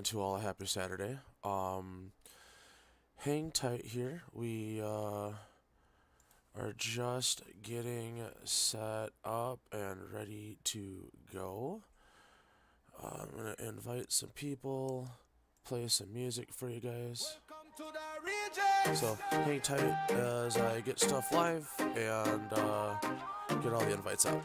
to all a happy Saturday. Hang tight here. We are just getting set up and ready to go. I'm gonna invite some people, play some music for you guys. So hang tight as I get stuff live and get all the invites out.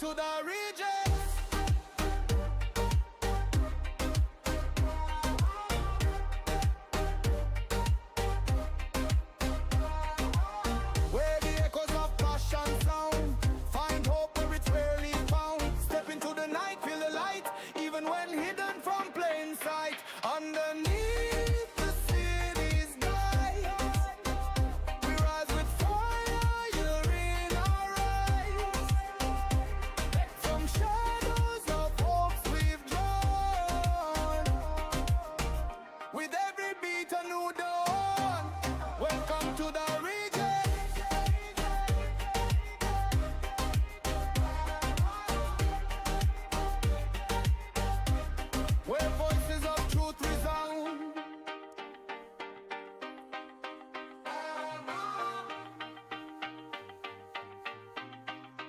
To the region. Where the echoes of passion sound, find hope where it's rarely found. Step into the night, feel the light, even when hidden from plain sight. Underneath the city's night, we rise with fire, you're in our eyes. From shadows of hopes we've drawn, with every beat a new dawn. Welcome to the region. Where voices of truth resound.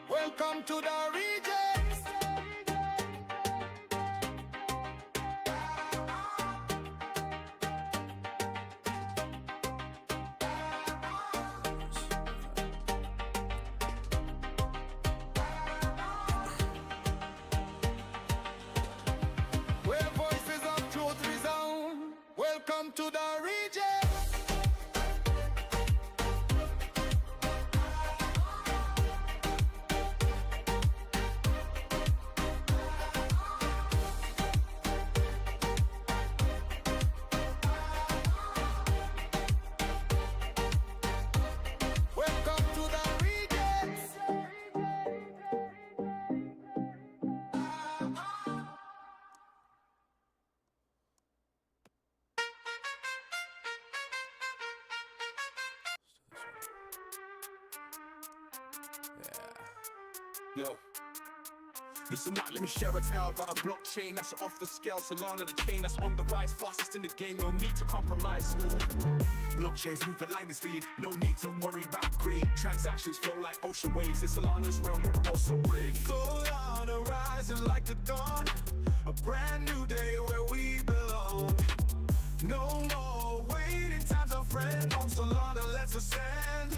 Welcome to the region. Where voices of truth resound. Welcome to the region. Welcome to the region. Yeah. Yo, listen up, let me share a tale about a blockchain that's off the scale. Solana, the chain that's on the rise, fastest in the game, no need to compromise. Blockchains move at lightning speed, no need to worry about greed. Transactions flow like ocean waves, in Solana's realm, we're also big. Solana rising like the dawn, a brand new day where we belong. No more waiting time's our friend, on Solana let's ascend.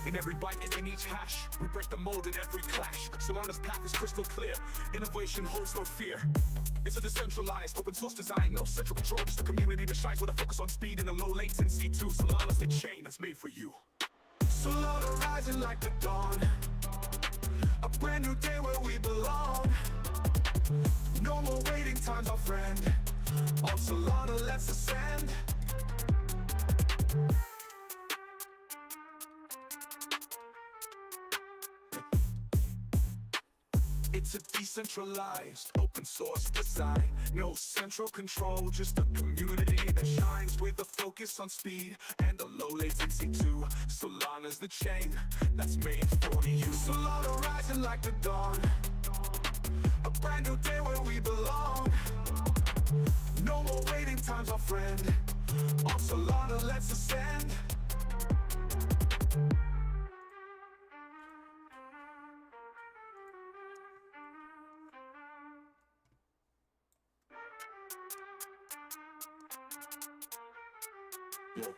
In every byte and in each hash, we break the mold in every clash. Solana's path is crystal clear, innovation holds no fear. It's a decentralized, open source design, no central control, just a community that shines with a focus on speed and a low latency too. Solana's the chain that's made for you. Solana rising like the dawn, a brand new day where we belong. No more waiting time's our friend, on Solana let's ascend. It's a decentralized, open source design. No central control, just a community that shines with a focus on speed and a low latency too. Solana's the chain that's made for you. Solana rising like the dawn, a brand new day where we belong. No more waiting time's our friend, on Solana let's ascend. Yo.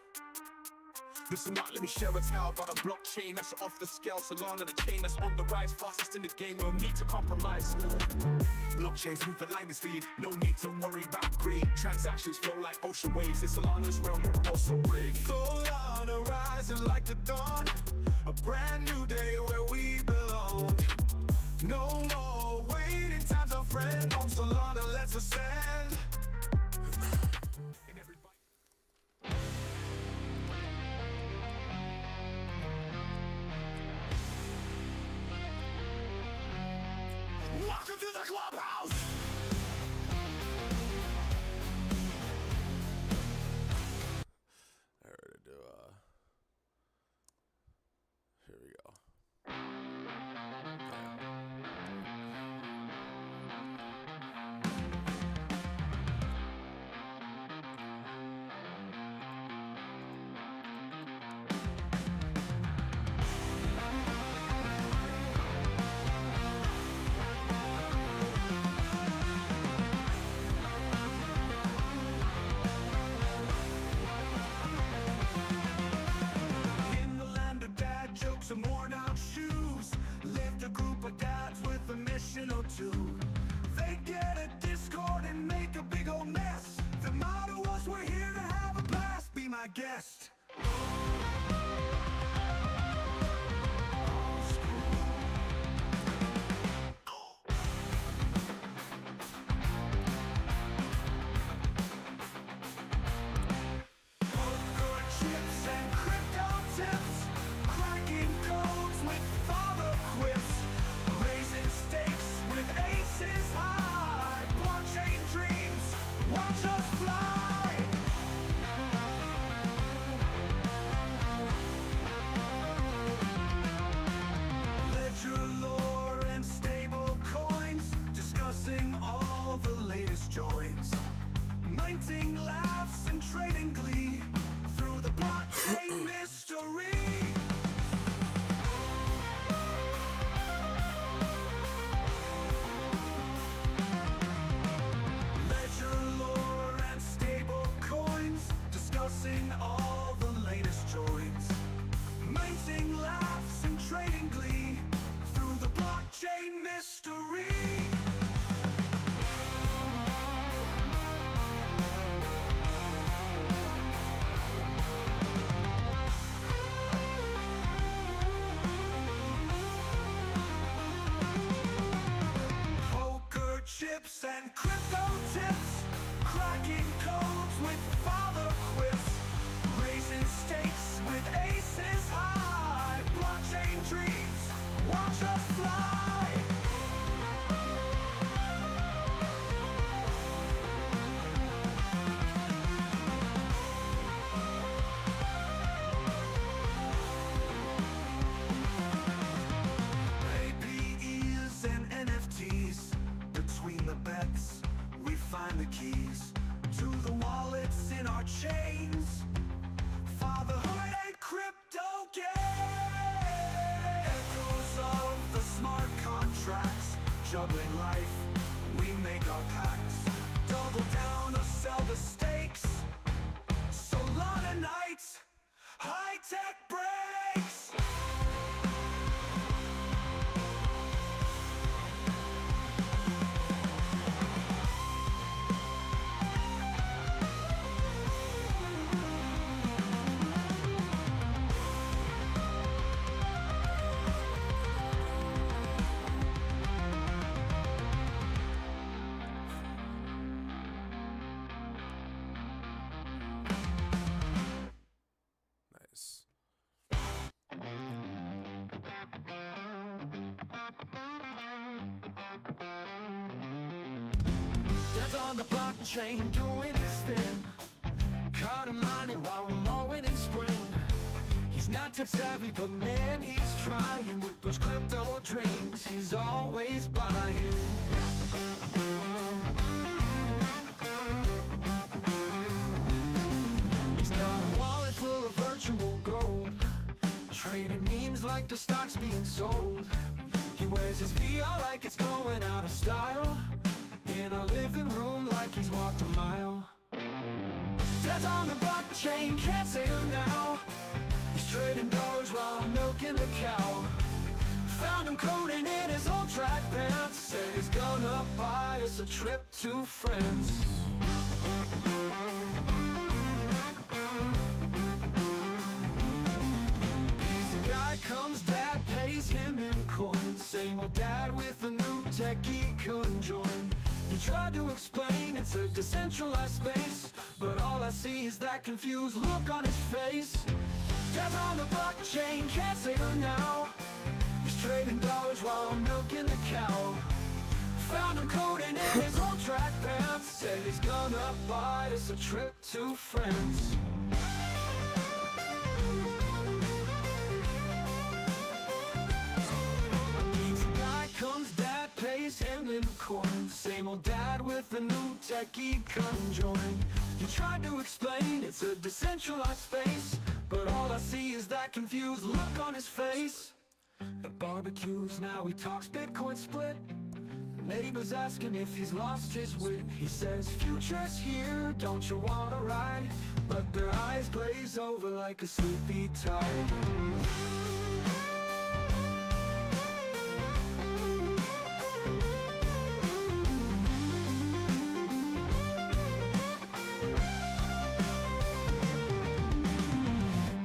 Listen up, let me share a tale about a blockchain that's off the scale. Solana, the chain that's on the rise, fastest in the game, no need to compromise. Blockchains move at lightning speed, no need to worry about greed. Transactions flow like ocean waves, in Solana's realm, we're also big. Solana rising like the dawn, a brand new day where we belong. No more waiting time's our friend, on Solana let's ascend. clubhouse. Alright, to do here we go. In the land of dad jokes and worn out shoes, lived a group of dads with a mission or two. They get a Discord and make a big old mess. The motto was, we're here to have a blast, be my guest. Poker chips and crypto tips, cracking codes with father quips, raising stakes with aces high, blockchain dreams, watch us fly. Ledger lore and stable coins, discussing all the latest joins, minting laughs and trading glee through the blockchain mystery. Ledger lore and stable coins, discussing all the latest joins, minting laughs and trading glee through the blockchain mystery. Poker chips and crypto tips, cracking codes with father quips, raising stakes with aces high, blockchain dreams, watch us fly. APEs and NFTs, between the bets, we find the keys to the wallets in our chains. Fatherhood and crypto games, echoes of the smart contracts, juggling life, we make our pacts, double down or sell the stakes. Solana nights, high-tech breaks. Nice. Dad's on the blockchain doing his thing, caught him mining while we're mowing in spring. He's not tech savvy, but man, he's trying with those crypto dreams. He's always buying. He's got a wallet full of virtual gold, trading memes like the stock's being sold. He wears his VR like it's going out of style, in a living room like he's walked a mile. Dad's on the blockchain, can't say who now. He's trading dollars while milking the cow. Found him coding in his old track pants, said he's gonna buy us a trip to France. Easy guy comes, dad pays him in coins. Same old dad with a new tech he couldn't join. He tried to explain it's a decentralized space, but all I see is that confused look on his face. Dad's on the blockchain, can't say who now. He's trading dollars while milking the cow. found him coding in his old track pants. Said he's gonna buy us a trip to France. Guy comes, dad pays him in coin. Same old dad with a new techie conjoined. He tried to explain it's a decentralized space, but all I see is that confused look on his face. At barbecues now he talks Bitcoin split. Neighbors asking if he's lost his wit. He says future's here, don't you wanna ride? But their eyes glaze over like a sleepy tide.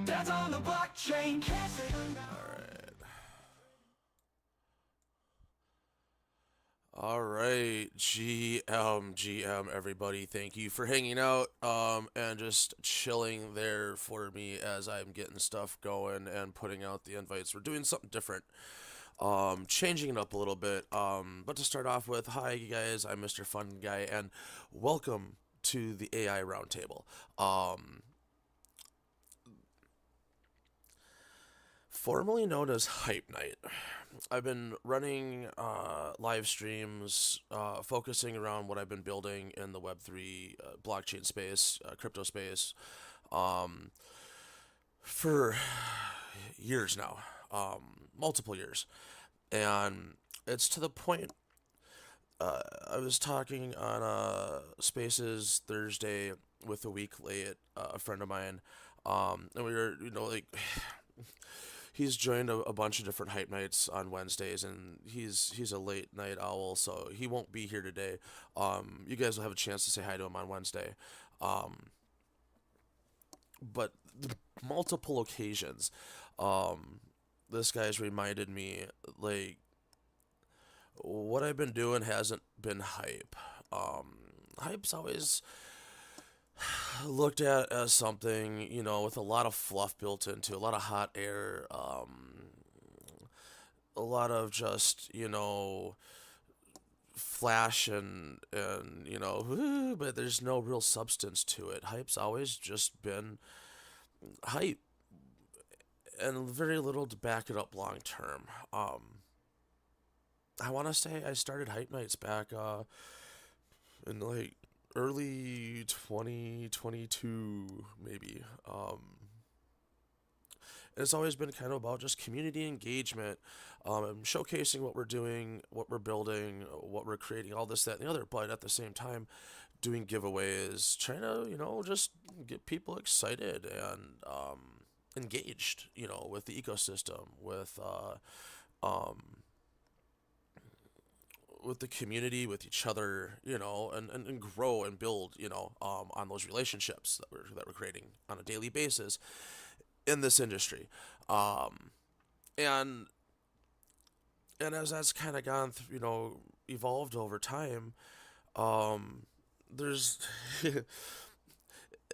Dad's on the blockchain. Alright, GM, everybody, thank you for hanging out, and just chilling there for me as I'm getting stuff going and putting out the invites. We're doing something different, changing it up a little bit, but to start off with, hi you guys, I'm Mr FunGuy, and welcome to the AI Roundtable. Formerly known as Hype Night. I've been running live streams focusing around what I've been building in the Web3 blockchain space, crypto space, for years now, multiple years. And it's to the point, I was talking on Spaces Thursday with a week late, a friend of mine, and we were, like... He's joined a bunch of different hype nights on Wednesdays, and he's a late night owl, so he won't be here today. You guys will have a chance to say hi to him on Wednesday. But multiple occasions, this guy's reminded me, like, what I've been doing hasn't been hype. Hype's always looked at as something, with a lot of fluff built into, a lot of hot air, a lot of just, flash and but there's no real substance to it. Hype's always just been hype and very little to back it up long term. I want to say I started hype nights back in like early 2022, maybe. It's always been kind of about just community engagement, showcasing what we're doing, what we're building, what we're creating, all this, that, and the other, but at the same time, doing giveaways, trying to, just get people excited and engaged, with the ecosystem, with the community, with each other, and grow and build, on those relationships that we're creating on a daily basis in this industry. And as that's kind of gone through, evolved over time, there's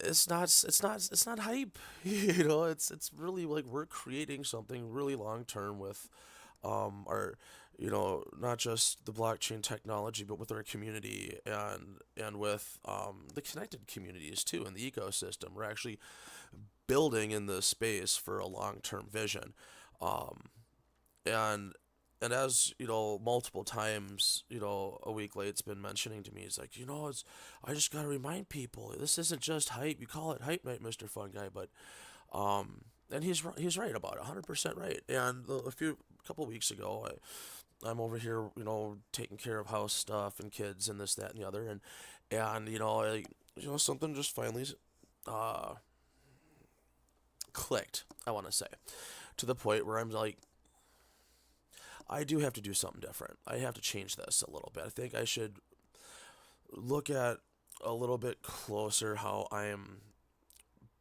it's not hype, it's really like we're creating something really long term with our, not just the blockchain technology, but with our community and with the connected communities too in the ecosystem. We're actually building in this space for a long-term vision, and as multiple times, a week late's been mentioning to me, it's like, I just gotta remind people, this isn't just hype. You call it hype night, Mr. FunGuy, but and he's right about it, 100% right. And couple weeks ago, I'm over here, taking care of house stuff and kids and this, that, and the other, and something just finally clicked, I want to say, to the point where I'm like, I do have to do something different. I have to change this a little bit. I think I should look at a little bit closer how I am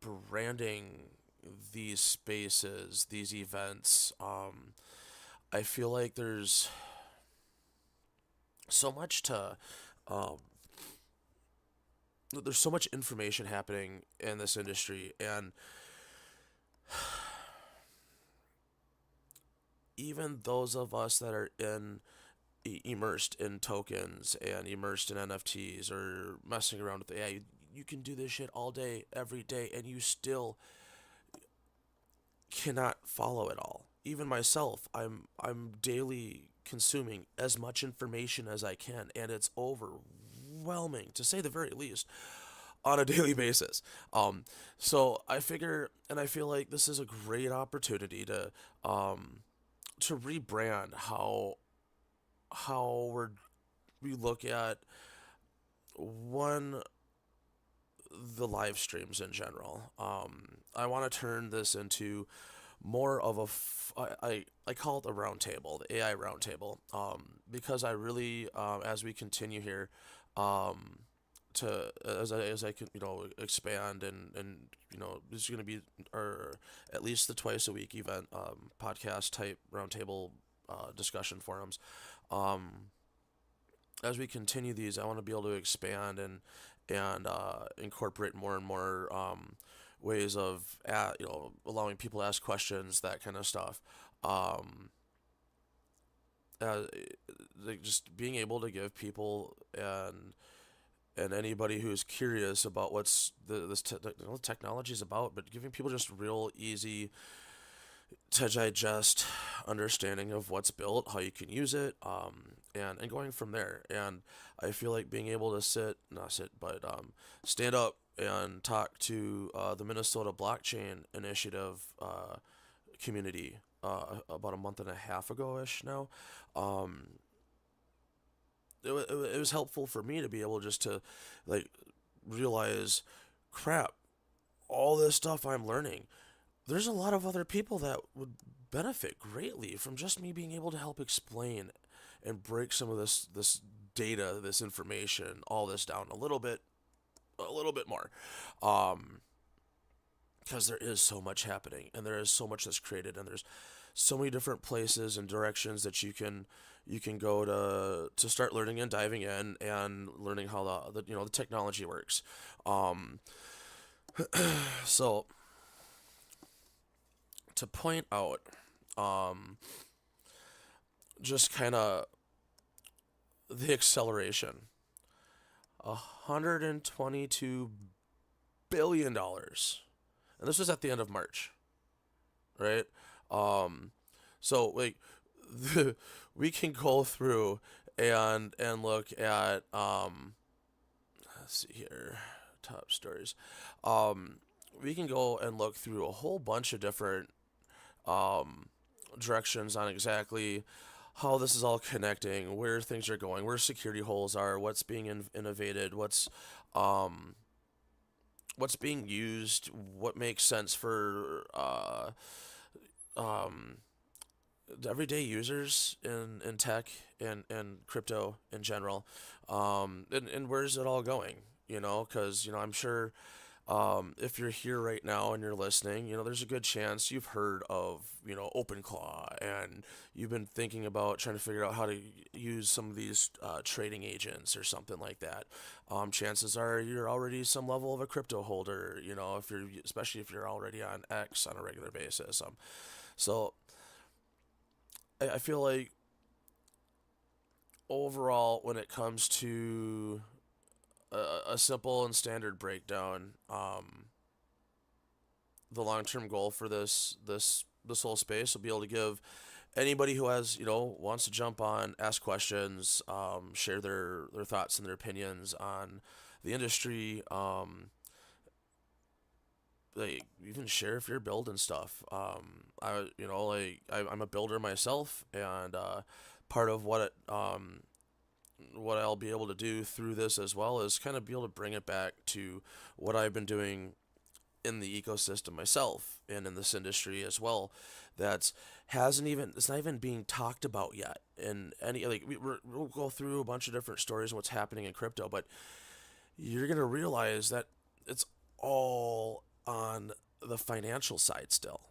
branding these spaces, these events. I feel like there's so much there's so much information happening in this industry, and even those of us that are in immersed in tokens and immersed in NFTs or messing around with AI. You can do this shit all day, every day, and you still cannot follow it all. Even myself, I'm daily consuming as much information as I can, and it's overwhelming to say the very least on a daily basis. So I figure, and I feel like this is a great opportunity to rebrand how we look at one the live streams in general. I want to turn this into more of I call it the roundtable, the AI roundtable, because I really, as we continue here, as I can expand and this is going to be or at least the twice a week event, podcast type roundtable discussion forums. As we continue these, I want to be able to expand and incorporate more and more ways of allowing people to ask questions, that kind of stuff. Uh, like just being able to give people and anybody who's curious about what's technology is about, but giving people just real easy to digest understanding of what's built, how you can use it, and going from there. And I feel like being able to stand up and talk to the Minnesota Blockchain Initiative community about a month and a half ago ish now. It was helpful for me to be able just to like realize, crap, all this stuff I'm learning, there's a lot of other people that would benefit greatly from just me being able to help explain and break some of this data, this information, all this down a little bit more, because there is so much happening and there is so much that's created and there's so many different places and directions that you can go to start learning and diving in and learning how the technology works. So to point out, just kind of the acceleration, $122 billion, and this was at the end of March, right? So like we can go through and look at let's see here, top stories. We can go and look through a whole bunch of different directions on exactly how this is all connecting, where things are going, where security holes are, what's being innovated, what's being used, what makes sense for everyday users in tech and crypto in general, and where's it all going? Because I'm sure if you're here right now and you're listening, there's a good chance you've heard of OpenClaw, and you've been thinking about trying to figure out how to use some of these trading agents or something like that. Chances are you're already some level of a crypto holder, especially if you're already on X on a regular basis. So I feel like overall, when it comes to a simple and standard breakdown, the long-term goal for this whole space will be able to give anybody who has wants to jump on, ask questions, share their thoughts and their opinions on the industry, like even share if you're building stuff. I'm a builder myself, and part of what I'll be able to do through this as well is kind of be able to bring it back to what I've been doing in the ecosystem myself and in this industry as well. It's not even being talked about yet. And we'll go through a bunch of different stories and what's happening in crypto, but you're gonna realize that it's all on the financial side still.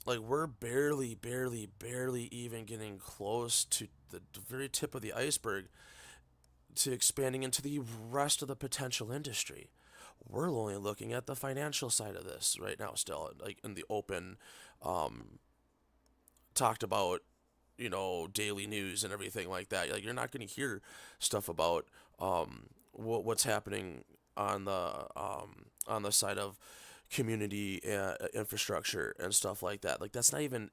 Like, we're barely even getting close to the very tip of the iceberg to expanding into the rest of the potential industry. We're only looking at the financial side of this right now still, like in the open, talked about, daily news and everything like that. Like, you're not going to hear stuff about what's happening on the side of community infrastructure and stuff like that. Like, that's not even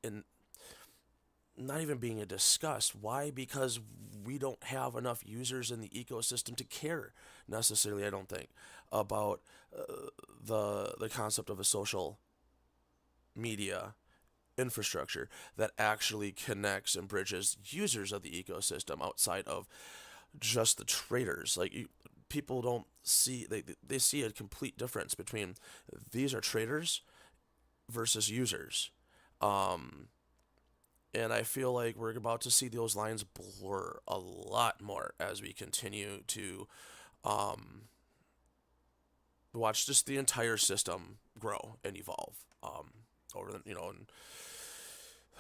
being discussed. Why? Because we don't have enough users in the ecosystem to care necessarily. I don't think about the concept of a social media infrastructure that actually connects and bridges users of the ecosystem outside of just the traders. Like, people don't see, they see a complete difference between these are traders versus users. And I feel like we're about to see those lines blur a lot more as we continue to watch just the entire system grow and evolve over the and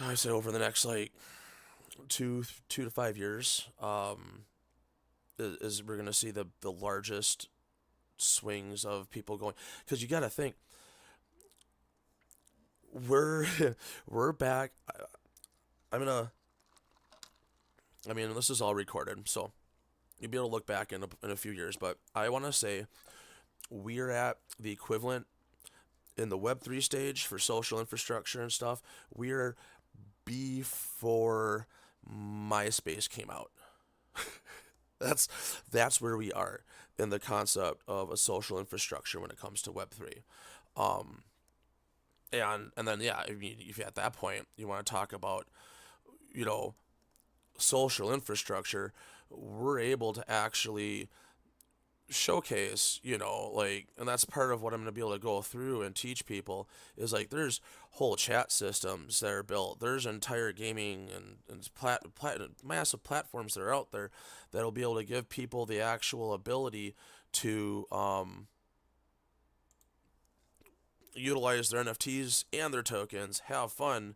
I say over the next like 2 to 5 years is we're gonna see the largest swings of people going, because you got to think we're we're back. I mean, this is all recorded, so you'll be able to look back in a few years, but I want to say we're at the equivalent in the Web3 stage for social infrastructure and stuff. We're before MySpace came out. That's where we are in the concept of a social infrastructure when it comes to Web3. And then, yeah, I mean, if at that point you want to talk about social infrastructure, we're able to actually showcase, and that's part of what I'm going to be able to go through and teach people is like there's whole chat systems that are built. There's entire gaming and massive platforms that are out there that'll be able to give people the actual ability to utilize their NFTs and their tokens, have fun,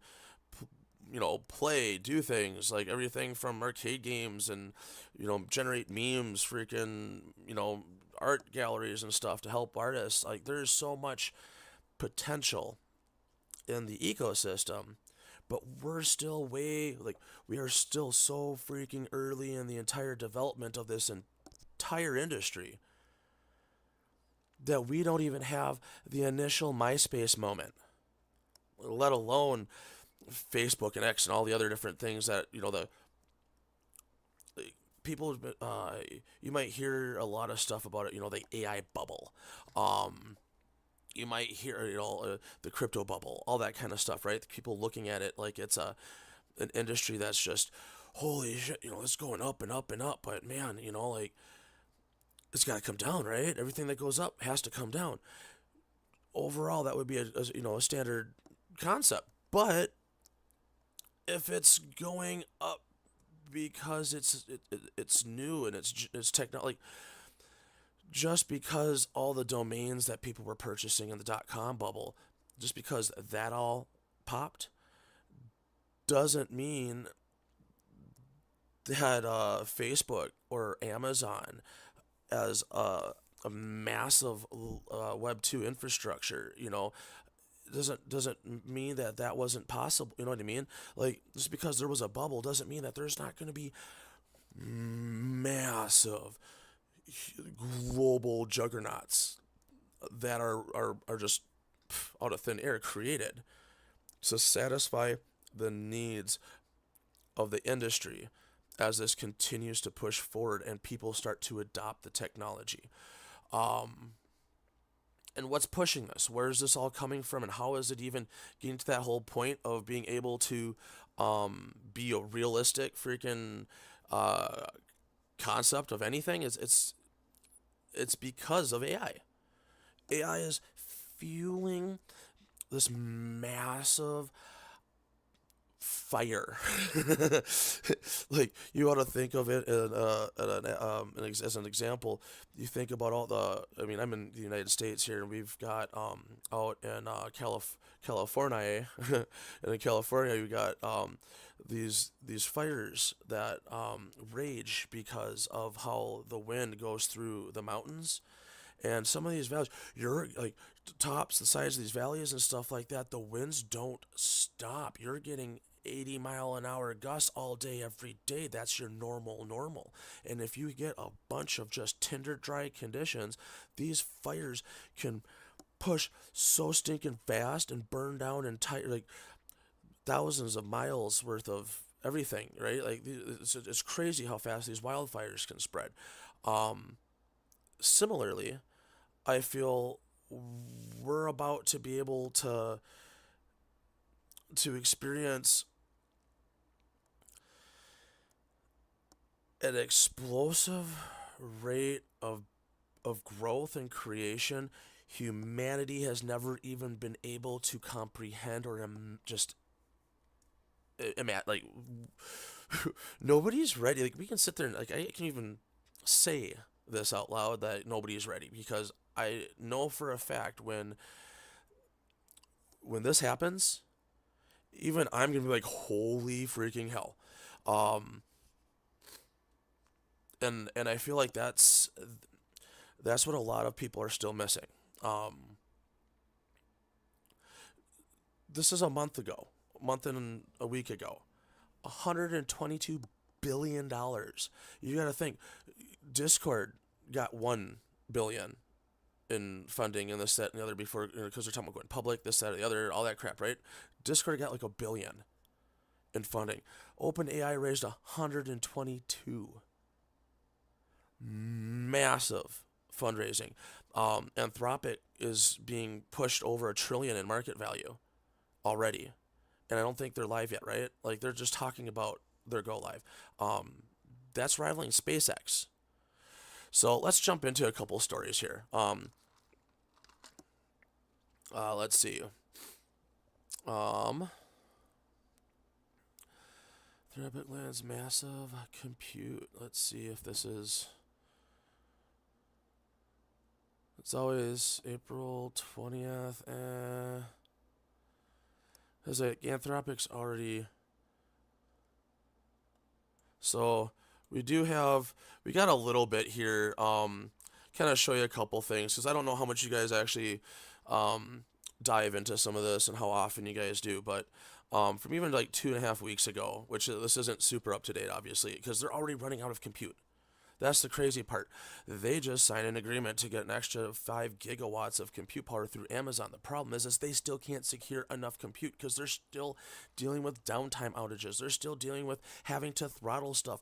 play, do things like everything from arcade games and, generate memes, freaking, art galleries and stuff to help artists. Like, there's so much potential in the ecosystem, but we're still we are still so freaking early in the entire development of this entire industry that we don't even have the initial MySpace moment, let alone Facebook and X and all the other different things that the people you might hear a lot of stuff about it, the AI bubble, you might hear the crypto bubble, all that kind of stuff, right? People looking at it like it's an industry that's just holy shit, it's going up and up and up, but man, like it's got to come down, right? Everything that goes up has to come down. Overall, that would be a standard concept, but if it's going up because it's new and it's technology, like, just because all the domains that people were purchasing in the .com bubble, just because that all popped, doesn't mean that Facebook or Amazon as a massive Web 2 infrastructure, doesn't mean that wasn't possible. You know what I mean? Like, just because there was a bubble doesn't mean that there's not going to be massive global juggernauts that are just out of thin air created to satisfy the needs of the industry as this continues to push forward and people start to adopt the technology. And what's pushing this? Where is this all coming from? And how is it even getting to that whole point of being able to be a realistic freaking concept of anything? It's because of AI. AI is fueling this massive fire. Like, you ought to think of it as an example. You think about all the, I mean, I'm in the United States here, and we've got out in California, and in California you got these fires that rage because of how the wind goes through the mountains. And some of these valleys, you're like tops, the sides of these valleys and stuff like that, the winds don't stop. You're getting 80-mile-an-hour gusts all day, every day. That's your normal. And if you get a bunch of just tinder dry conditions, these fires can push so stinking fast and burn down entire, like, thousands of miles worth of everything, right? Like, it's crazy how fast these wildfires can spread. Similarly, I feel we're about to be able to experience an explosive rate of growth and creation humanity has never even been able to comprehend or just like nobody's ready. Like, we can sit there and, like, I can even say this out loud that nobody's ready, because I know for a fact when this happens, even I'm gonna be like, holy freaking hell. And I feel like that's what a lot of people are still missing. This is a month and a week ago, $122 billion. You got to think, Discord got $1 billion in funding and this, that, and the other before, because they're talking about going public, this, that, or the other, all that crap, right? Discord got like $1 billion in funding. OpenAI raised 122. Massive fundraising. Anthropic is being pushed over $1 trillion in market value already, and I don't think they're live yet, right? Like, they're just talking about their go live. That's rivaling SpaceX. So let's jump into a couple stories here. Let's see. Therapeutic lands massive compute. Let's see if this is. It's always April 20th. Is it Anthropic's already? So we got a little bit here. Kind of show you a couple things, because I don't know how much you guys actually dive into some of this and how often you guys do, but from even like 2.5 weeks ago, which this isn't super up to date, obviously, because they're already running out of compute. That's the crazy part. They just signed an agreement to get an extra 5 gigawatts of compute power through Amazon. The problem is they still can't secure enough compute, because they're still dealing with downtime outages. They're still dealing with having to throttle stuff.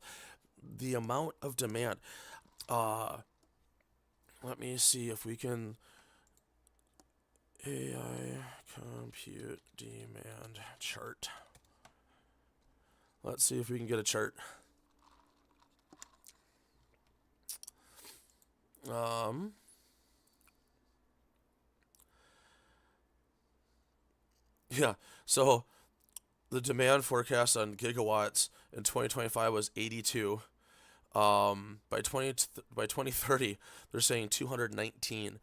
The amount of demand. Let me see if we can. AI compute demand chart. Let's see if we can get a chart. Yeah, so the demand forecast on gigawatts in 2025 was 82. By 2030, they're saying 219.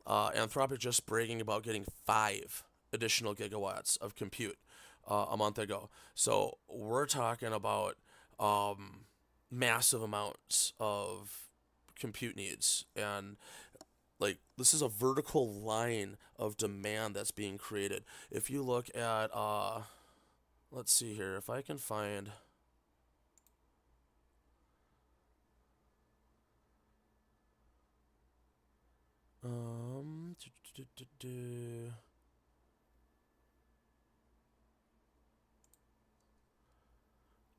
Anthropic just bragging about getting 5 additional gigawatts of compute a month ago. So we're talking about massive amounts of compute needs, and like, this is a vertical line of demand that's being created. If you look at let's see here if I can find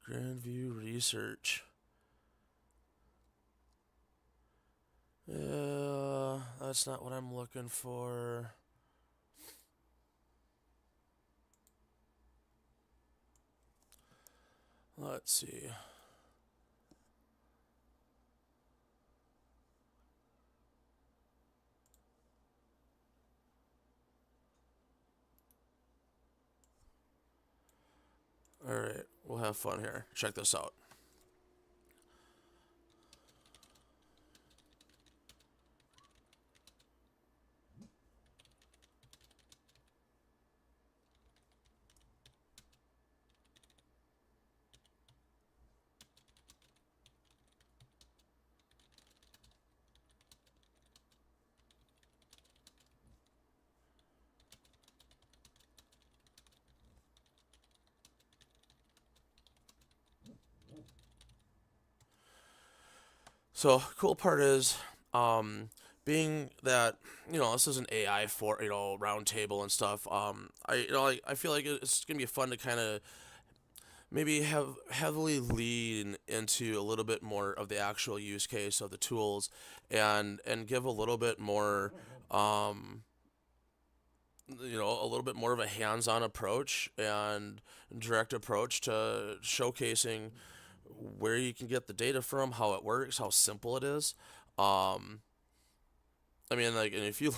Grandview Research. That's not what I'm looking for. Let's see. Alright, we'll have fun here. Check this out. So cool part is, being that this is an AI for roundtable and stuff. I feel like it's gonna be fun to kind of maybe have heavily lean into a little bit more of the actual use case of the tools, and give a little bit more, um, a little bit more of a hands-on approach and direct approach to showcasing where you can get the data from, how it works, how simple it is. Um, I mean, like, and if you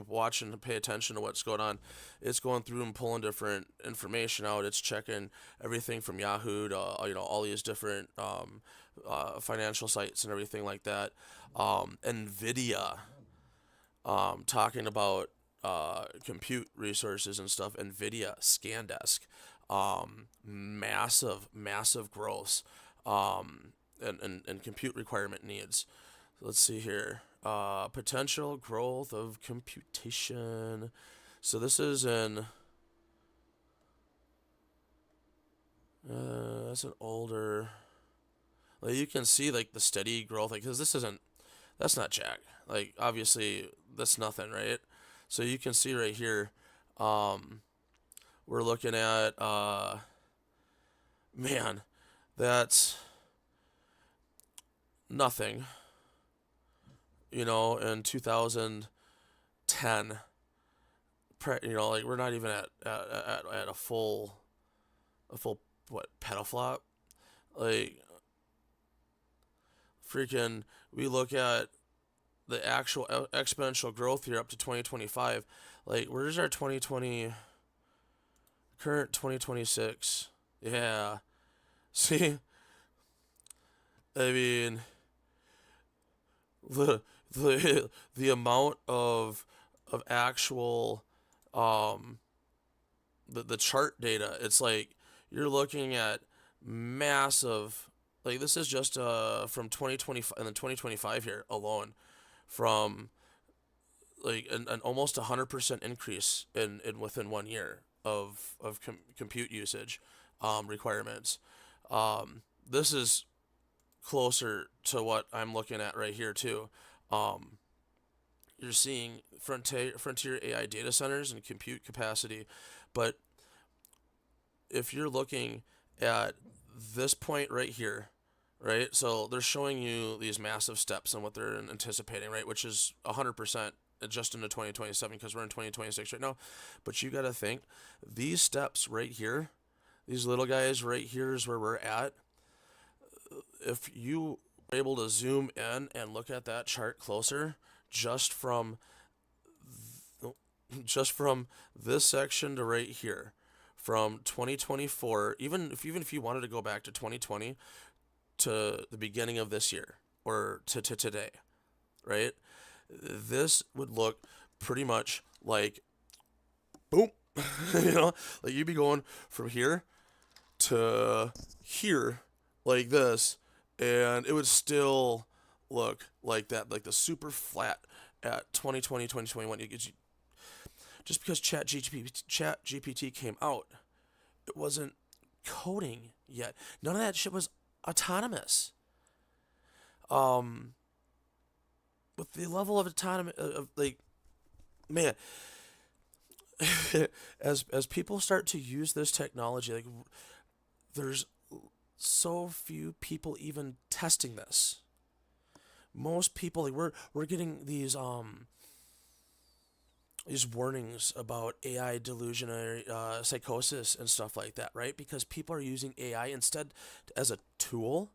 watch and pay attention to what's going on, it's going through and pulling different information out. It's checking everything from Yahoo to all these different financial sites and everything like that. Nvidia, talking about compute resources and stuff. Nvidia, ScanDesk, massive growth, and compute requirement needs. Let's see here. Potential growth of computation. So this is in. That's an older. Like you can see like the steady growth, like because this isn't. That's not jack. Like obviously that's nothing, right? So you can see right here. We're looking at. Man, that's nothing. In 2010, like we're not even at a full what petaflop, like freaking. We look at the actual exponential growth here up to 2025. Like where's our 2020 current 2026? Yeah, see, I mean the amount of actual the chart data. It's like you're looking at massive, like this is just from 2025 and then 2025 here alone, from like an almost 100% increase in within 1 year of compute usage requirements. This is closer to what I'm looking at right here too. You're seeing frontier AI data centers and compute capacity, but if you're looking at this point right here, right? So they're showing you these massive steps and what they're anticipating, right? Which is 100% just into 2027 because we're in 2026 right now. But you got to think these steps right here, these little guys right here is where we're at. If you are able to zoom in and look at that chart closer, just from this section to right here, from 2024, even if you wanted to go back to 2020 to the beginning of this year or to today, right? This would look pretty much like boom, like you'd be going from here to here like this, and it would still look like that, like the super flat at 2020, 2021. Just because ChatGPT came out, it wasn't coding yet. None of that shit was autonomous. With the level of autonomy of like, man, as people start to use this technology, like there's so few people even testing this. Most people, like we're getting these warnings about AI delusionary psychosis and stuff like that, right? Because people are using AI instead as a tool.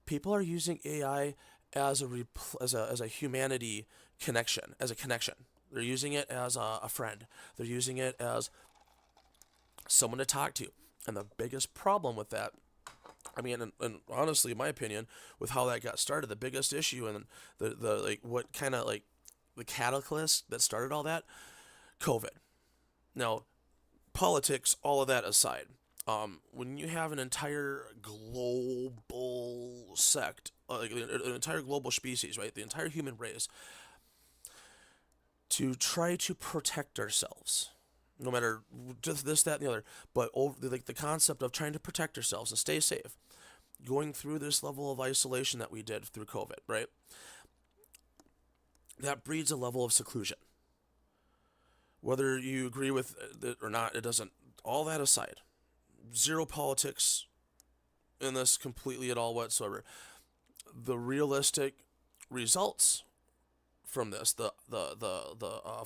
People are using AI as a humanity connection, as a connection. They're using it as a friend. They're using it as someone to talk to. And the biggest problem with that, I mean, and honestly, in my opinion, with how that got started, the biggest issue and the like, what kind of like the catalyst that started all that, COVID. Now, politics, all of that aside, when you have an entire global sect, like an entire global species, right, the entire human race, to try to protect ourselves, no matter just this, that, and the other, but over, like the concept of trying to protect ourselves and stay safe, going through this level of isolation that we did through COVID, right? That breeds a level of seclusion. Whether you agree with it or not, it doesn't. All that aside, zero politics in this completely at all whatsoever. The realistic results from this, the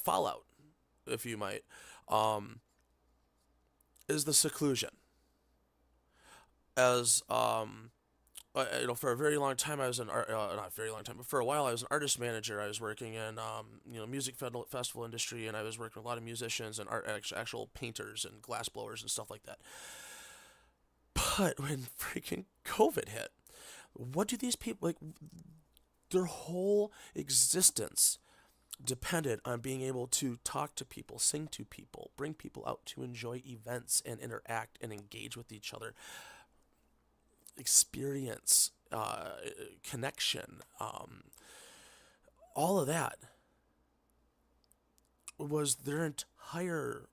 fallout, if you might, is the seclusion. As for a very long time, I was not very long time, but for a while, I was an artist manager. I was working in music festival industry, and I was working with a lot of musicians and actual painters and glass blowers and stuff like that. But when freaking COVID hit, what do these people like? Their whole existence depended on being able to talk to people, sing to people, bring people out to enjoy events and interact and engage with each other, experience, connection, all of that was their entire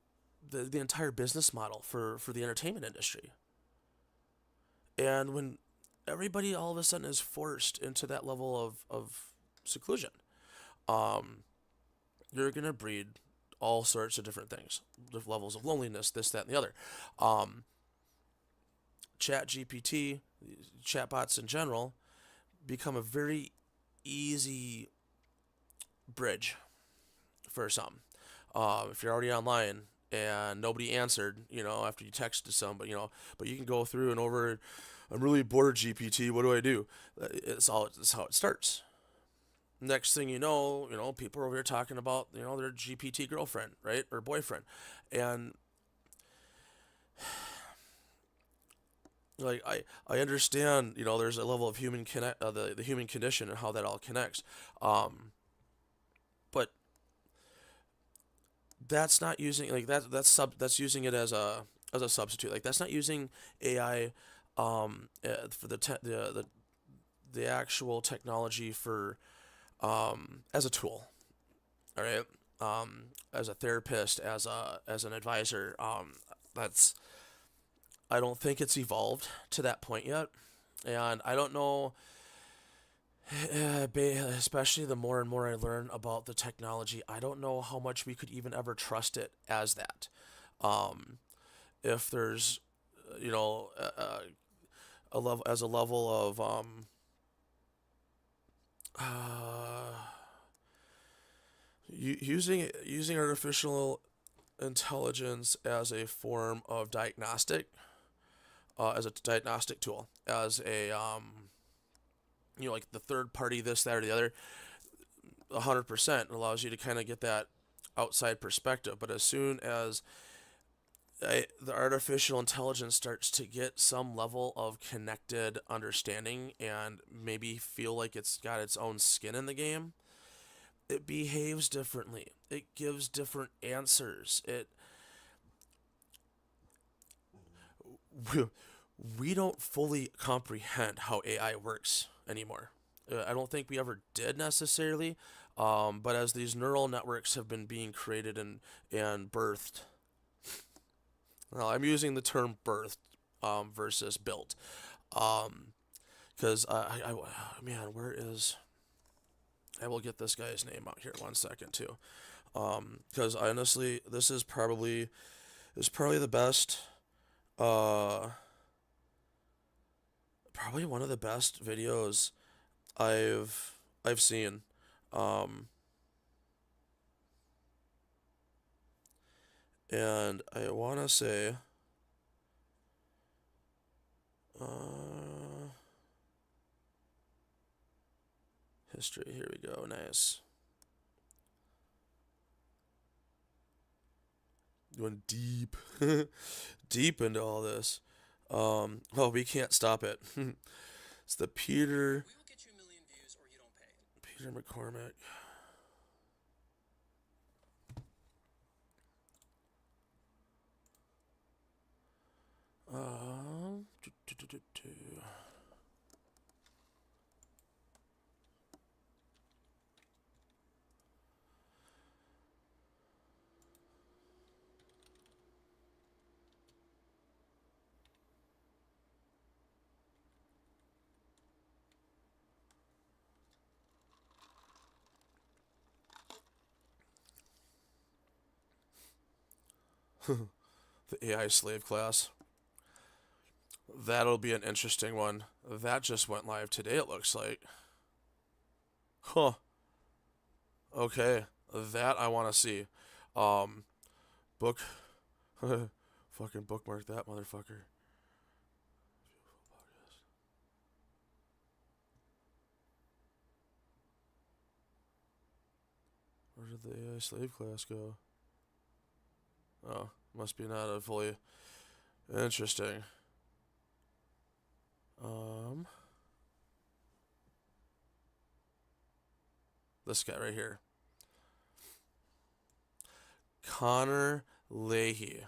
the entire business model for the entertainment industry. And when everybody all of a sudden is forced into that level of seclusion, you're going to breed all sorts of different things, the levels of loneliness, this, that, and the other. Chat GPT, chatbots in general, become a very easy bridge for some. If you're already online and nobody answered, after you texted somebody, but you can go through and over, I'm really bored, GPT, what do I do? It's how it starts. Next thing you know, people are over here talking about, their GPT girlfriend, right? Or boyfriend. And like I understand, there's a level of human the human condition and how that all connects. But that's not using that's using it as a substitute. Like that's not using AI for the actual technology for as a tool. All right. As a therapist, as an advisor, that's I don't think it's evolved to that point yet, and I don't know. Especially the more and more I learn about the technology, I don't know how much we could even ever trust it as that. If there's, a level as a level of using artificial intelligence as a form of diagnostic, as a diagnostic tool, as a like the third party, this, that, or the other, 100% allows you to kind of get that outside perspective. But as soon as the artificial intelligence starts to get some level of connected understanding and maybe feel like it's got its own skin in the game, it behaves differently. It gives different answers. We don't fully comprehend how AI works anymore. I don't think we ever did necessarily, but as these neural networks have been being created and birthed, well, I'm using the term birthed versus built, because man, where is? I will get this guy's name out here 1 second too, because honestly, this is probably the best. Probably one of the best videos I've seen. And I want to say history. Here we go. Nice. Going deep, deep into all this. Oh, we can't stop it. It's the Peter. We will get you 1 million views or you don't pay. Peter McCormick. Do, do, do, do, do. The AI slave class. That'll be an interesting one. That just went live today, it looks like. Huh. Okay. That I want to see. Book. Fucking bookmark that motherfucker. Where did the AI slave class go? Oh, must be not a fully interesting. This guy right here. Connor Leahy.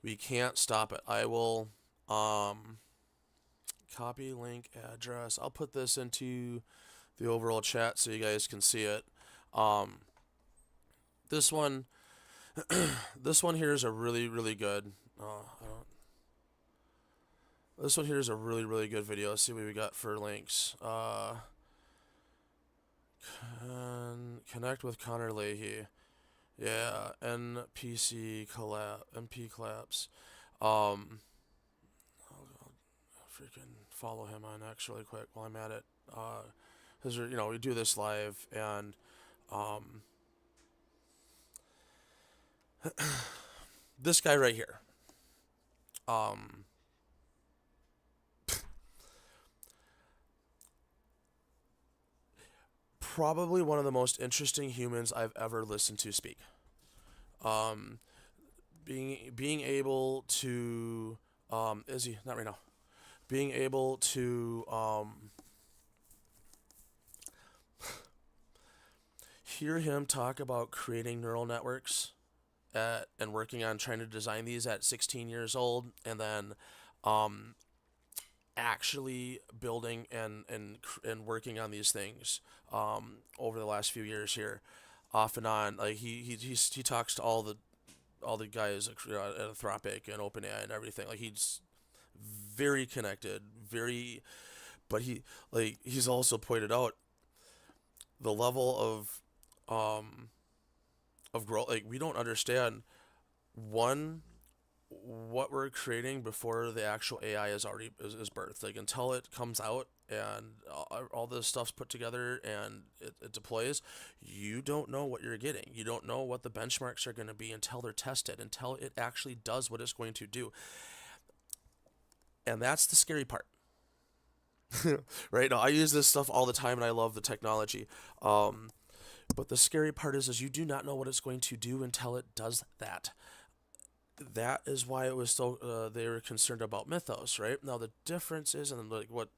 We can't stop it. I will copy link address. I'll put this into the overall chat so you guys can see it. This one this one here is a really good this one here is a really good video. Let's see what we got for links. Connect with Connor Leahy. Yeah, NPC collab, NP collapse. I'll freaking follow him on X really quick while I'm at it. Because you know we do this live and this guy right here. Probably one of the most interesting humans I've ever listened to speak. Being able to is he not right now? Being able to hear him talk about creating neural networks and working on trying to design these at 16 years old, and then actually building and working on these things over the last few years here, off and on. Like he talks to all the guys at Anthropic and OpenAI and everything. Like he's very connected, but he's also pointed out the level of growth. Like we don't understand what we're creating before the actual AI is already is birthed. Like until it comes out and all this stuff's put together and it deploys, you don't know what you're getting. You don't know what the benchmarks are going to be until they're tested, until it actually does what it's going to do. And that's the scary part. Right now, I use this stuff all the time and I love the technology. But the scary part is you do not know what it's going to do until it does that. That is why it was so they were concerned about Mythos, right? Now the difference is, and like what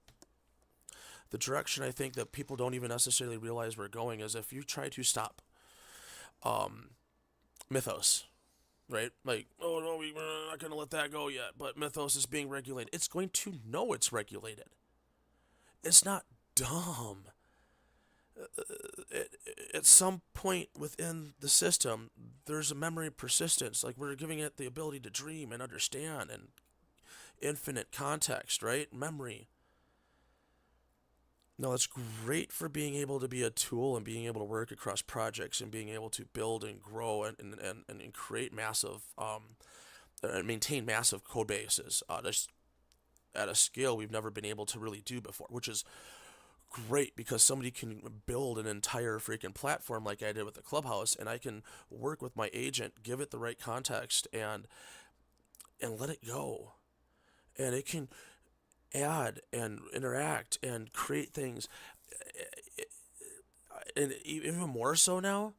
the direction I think that people don't even necessarily realize we're going is if you try to stop Mythos, right? Like, oh no, we're not going to let that go yet, but Mythos is being regulated. It's going to know it's regulated. It's not dumb. At some point within the system, there's a memory persistence. Like we're giving it the ability to dream and understand and infinite context, right? Memory. No, it's great for being able to be a tool and being able to work across projects and being able to build and grow and create massive and maintain massive code bases just at a scale we've never been able to really do before, which is great because somebody can build an entire freaking platform like I did with the Clubhouse, and I can work with my agent, give it the right context, and let it go, and it can add and interact and create things, and even more so now,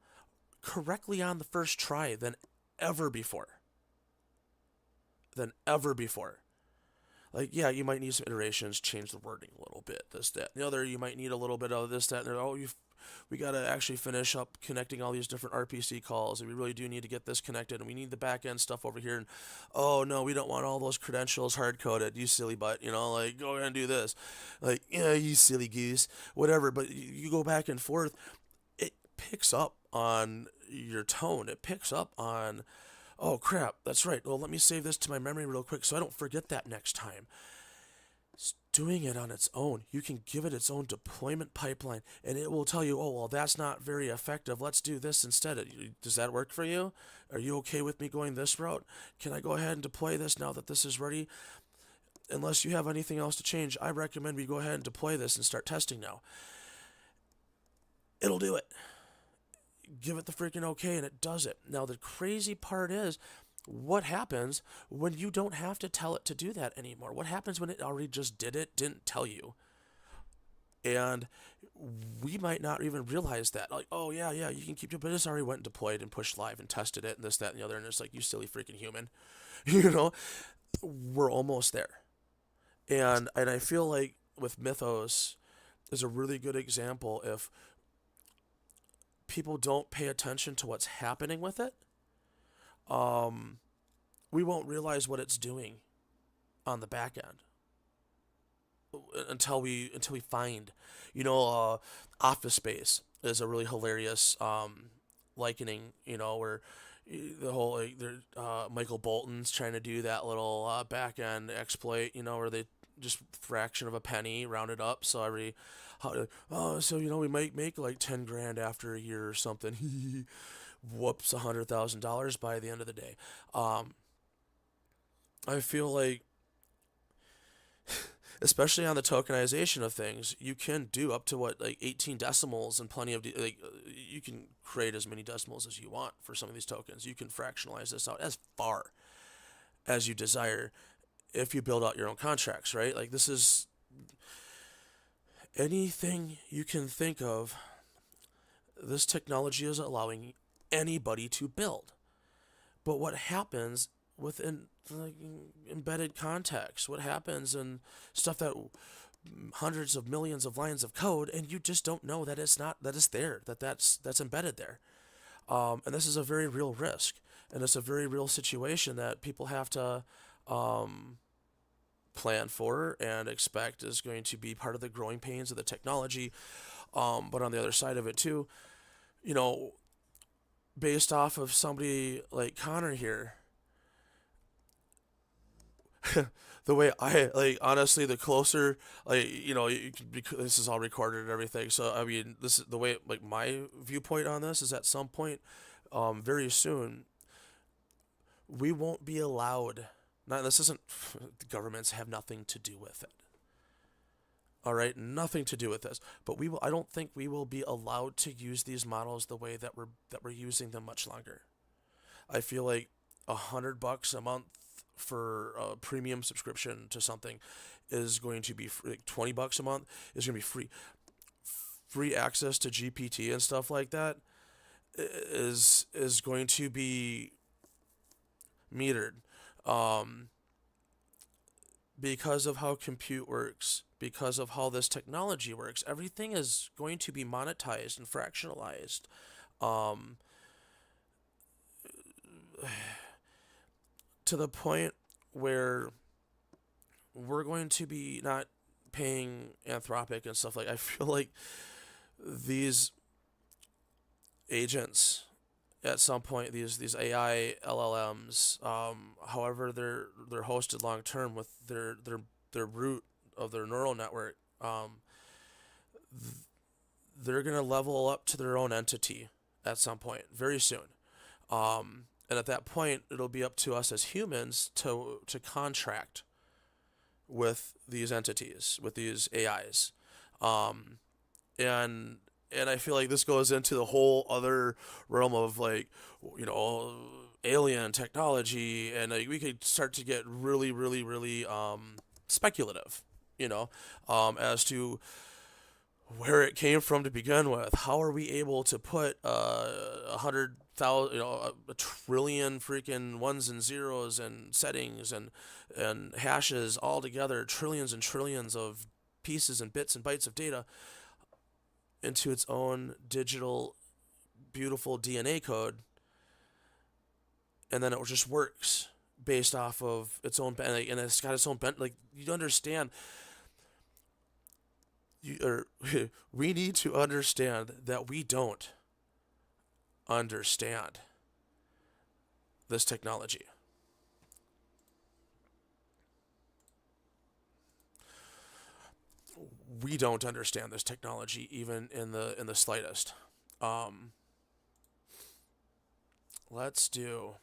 correctly on the first try than ever before. Like, yeah, you might need some iterations, change the wording a little bit, this, that, and the other. You might need a little bit of this, that, and the other. We got to actually finish up connecting all these different RPC calls, and we really do need to get this connected, and we need the back-end stuff over here, and oh, no, we don't want all those credentials hard-coded, you silly butt, like, go ahead and do this. Like, yeah, you silly goose, whatever, but you go back and forth, it picks up on your tone, it picks up on, oh crap, that's right. Well, let me save this to my memory real quick so I don't forget that next time. It's doing it on its own. You can give it its own deployment pipeline, and it will tell you, oh, well, that's not very effective. Let's do this instead. Does that work for you? Are you okay with me going this route? Can I go ahead and deploy this now that this is ready? Unless you have anything else to change, I recommend we go ahead and deploy this and start testing now. It'll do it. Give it the freaking okay, and it does it. Now, the crazy part is, what happens when you don't have to tell it to do that anymore? What happens when it already just did it, didn't tell you? And we might not even realize that. Like, oh, yeah, you can keep it, but it's already went and deployed and pushed live and tested it and this, that, and the other. And it's like, you silly freaking human. You know, we're almost there. And I feel like with Mythos is a really good example. If people don't pay attention to what's happening with it, we won't realize what it's doing on the back end until we find, Office Space is a really hilarious likening, where the whole Michael Bolton's trying to do that little back end exploit, where they just fraction of a penny rounded up, so we might make like 10 grand after a year or something. Whoops, $100,000 by the end of the day. I feel like, especially on the tokenization of things, you can do up to 18 decimals and plenty of you can create as many decimals as you want for some of these tokens. You can fractionalize this out as far as you desire if you build out your own contracts, right? Like, this is anything you can think of. This technology is allowing anybody to build. But what happens within embedded context? What happens in stuff that hundreds of millions of lines of code, and you just don't know that it's there, that's embedded there. And this is a very real risk, and it's a very real situation that people have to plan for and expect is going to be part of the growing pains of the technology. But on the other side of it too, based off of somebody like Connor here, the way honestly, the closer, this is all recorded and everything. So, I mean, this is the way, my viewpoint on this is at some point, very soon, we won't be allowed. Now, this isn't, the governments have nothing to do with it. All right, nothing to do with this. But I don't think we will be allowed to use these models the way that we're using them much longer. I feel like $100 a month for a premium subscription to something is going to be free. $20 a month is going to be free access to GPT and stuff like that is going to be metered, because of how compute works, because of how this technology works. Everything is going to be monetized and fractionalized. To the point where we're going to be not paying Anthropic and stuff I feel like these agents at some point, these AI LLMs, however they're hosted long term with their root of their neural network, they're gonna level up to their own entity at some point very soon. And at that point, it'll be up to us as humans to contract with these entities, with these AIs. And I feel like this goes into the whole other realm of alien technology, and we could start to get really, really, really speculative, as to where it came from to begin with. How are we able to put 100,000, a trillion freaking ones and zeros and settings and hashes all together, trillions and trillions of pieces and bits and bytes of data into its own digital, beautiful DNA code, and then it just works based off of its own, and it's got its own bent. You understand. We need to understand that we don't understand this technology. we don't understand this technology even in the slightest. Let's do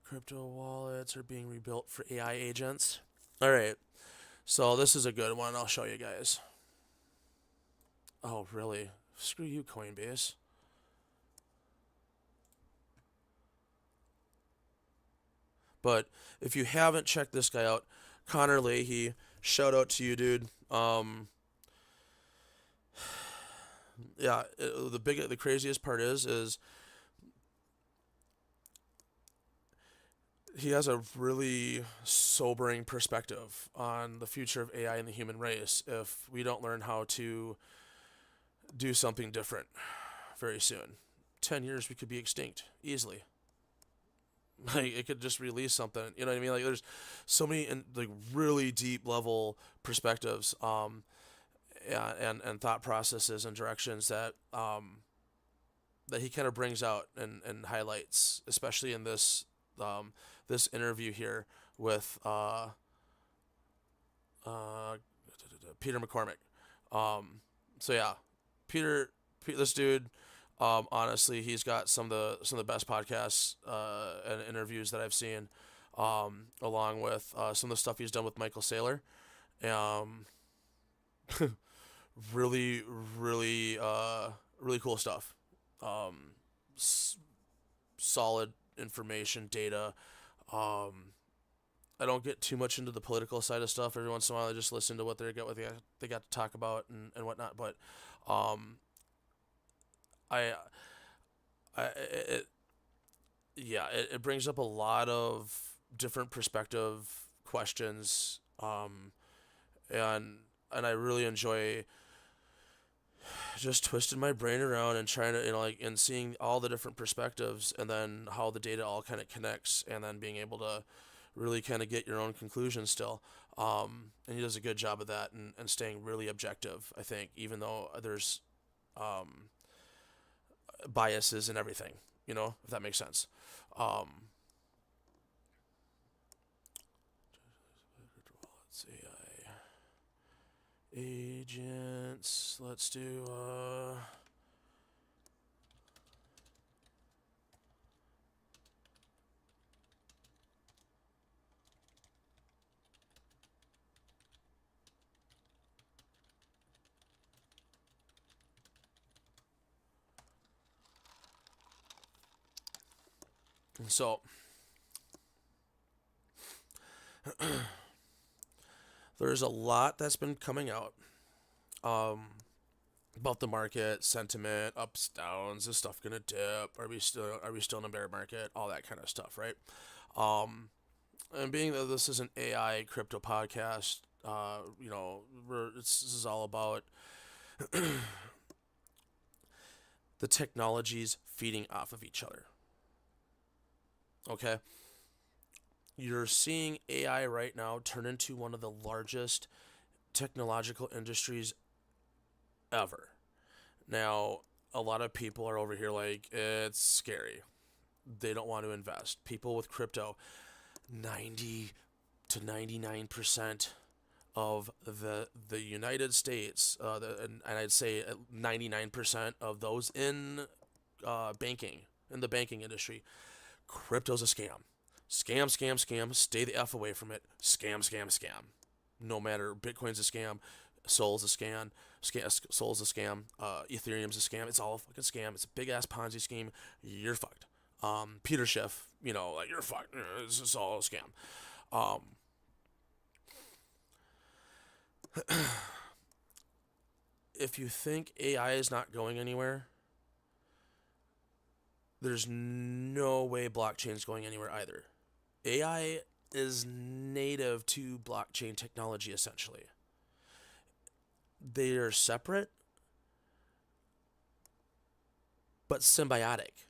crypto wallets are being rebuilt for AI agents. All right. So this is a good one. I'll show you guys. Oh, really? Screw you, Coinbase. But if you haven't checked this guy out, Connor Leahy, shout out to you, dude. Yeah, the craziest part is he has a really sobering perspective on the future of AI and the human race if we don't learn how to do something different very soon. 10 years we could be extinct easily. Like it could just release something, you know what I mean? Like there's so many like really deep level perspectives, yeah, and thought processes and directions that that he kind of brings out and highlights, especially in this interview here with Peter McCormick. So yeah, this dude, honestly, he's got some of the best podcasts and interviews that I've seen, along with some of the stuff he's done with Michael Saylor. Um, really, really, really cool stuff. Um, s- Solid information, data. I don't get too much into the political side of stuff. Every once in a while, I just listen to what they got to talk about and whatnot. But um, I, it, yeah, it brings up a lot of different perspective questions, and I really enjoy just twisting my brain around and trying to, like, and seeing all the different perspectives and then how the data all kind of connects and then being able to really kind of get your own conclusions still. And he does a good job of that and staying really objective, I think, even though there's um, biases and everything, if that makes sense. Um, let's see, agents, let's do, so there's a lot that's been coming out um, about the market sentiment, ups, downs. Is stuff gonna dip? Are we still in a bear market? All that kind of stuff, right? And being that this is an AI crypto podcast, this is all about the technologies feeding off of each other. Okay, you're seeing AI right now turn into one of the largest technological industries ever. Now, a lot of people are over here like, it's scary. They don't want to invest. People with crypto, 90 to 99% of the United States, and I'd say 99% of those in banking, in the banking industry, crypto's a scam. Scam, scam, scam. Stay the F away from it. Scam, scam, scam. No matter, Bitcoin's a scam, Sol's a scam, Sol's a scam, Ethereum's a scam. It's all a fucking scam. It's a big ass Ponzi scheme. You're fucked. Peter Schiff, like, you're fucked. It's just all a scam. If you think AI is not going anywhere, there's no way blockchain's going anywhere either. AI is native to blockchain technology, essentially. They are separate, but symbiotic.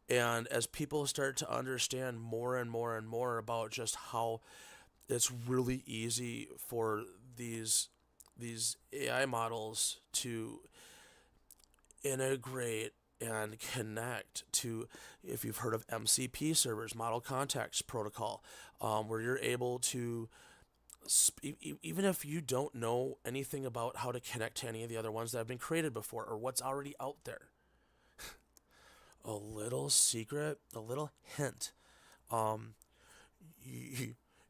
And as people start to understand more and more and more about just how it's really easy for these AI models to integrate and connect to, if you've heard of MCP servers, Model Context Protocol, where you're able to, even if you don't know anything about how to connect to any of the other ones that have been created before or what's already out there, a little secret, a little hint.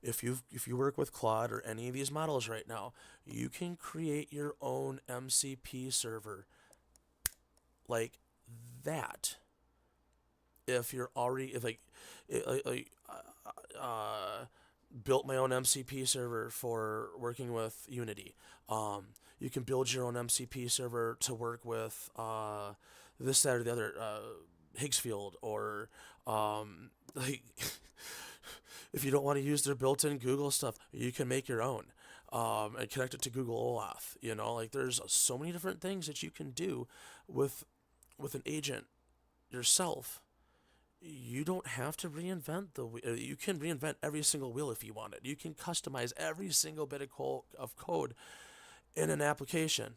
If you work with Claude or any of these models right now, you can create your own MCP server like that. If you're already, if built my own MCP server for working with Unity. You can build your own MCP server to work with this, that, or the other, Higgsfield, or like if you don't want to use their built-in Google stuff, you can make your own and connect it to Google OAuth. You know, like there's so many different things that you can do with an agent yourself. You don't have to reinvent the wheel. You can reinvent every single wheel if you want it. You can customize every single bit of code in an application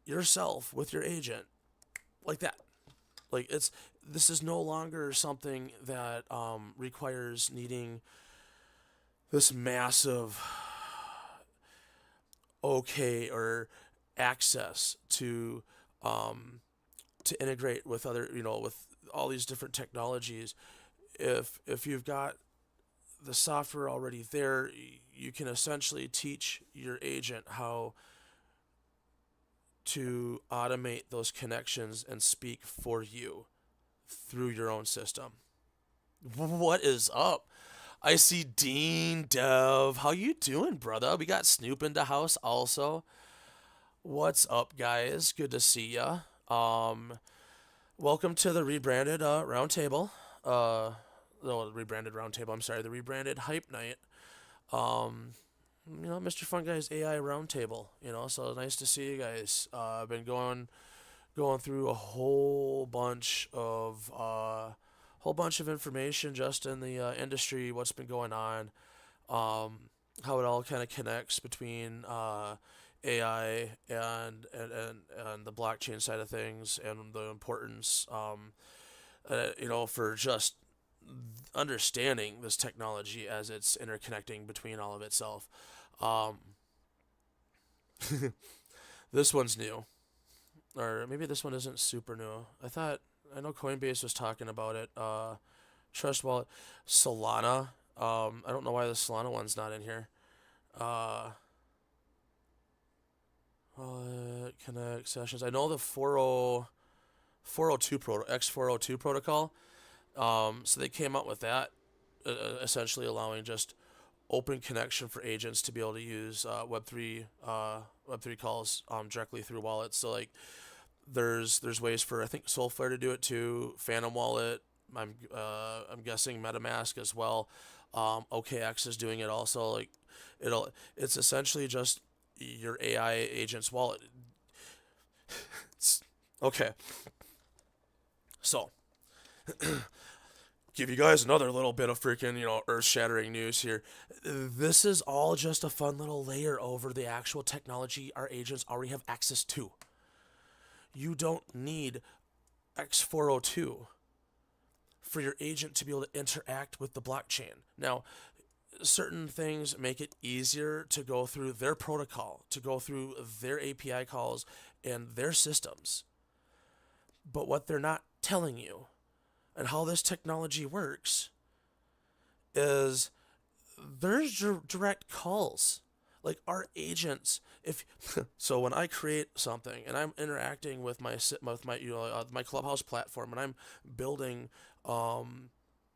yourself with your agent, like that. Like this is no longer something that requires needing this massive okay or access to integrate with other, with all these different technologies. If you've got the software already there, you can essentially teach your agent how to automate those connections and speak for you through your own system. What is up? I see Dean Dev. How you doing, brother? We got Snoop in the house also. What's up, guys? Good to see ya. Welcome to the Rebranded RoundTable. No, the Rebranded RoundTable. I'm sorry, the Rebranded Hype Night. Mr FunGuy's AI Roundtable. So nice to see you guys. I've been going through a whole bunch of information just in the industry, what's been going on, how it all kind of connects between AI and the blockchain side of things, and the importance, for just understanding this technology as it's interconnecting between all of itself. This one's new, or maybe this one isn't super new. I know Coinbase was talking about it. Trust Wallet, Solana. I don't know why the Solana one's not in here. Connect sessions. I know the 402 X402 protocol. So they came out with that, essentially allowing just open connection for agents to be able to use Web3 calls directly through wallets. So like there's ways for, I think, Soulflare to do it too, Phantom Wallet. I'm guessing MetaMask as well. OKX is doing it also. Like it's essentially just your AI agent's wallet. Okay. So give you guys another little bit of freaking, earth-shattering news here. This is all just a fun little layer over the actual technology our agents already have access to. You don't need X402 for your agent to be able to interact with the blockchain. Now, certain things make it easier to go through their protocol, to go through their API calls and their systems. But what they're not telling you, and how this technology works, is there's direct calls. Like our agents, so when I create something and I'm interacting with my Clubhouse platform, and I'm building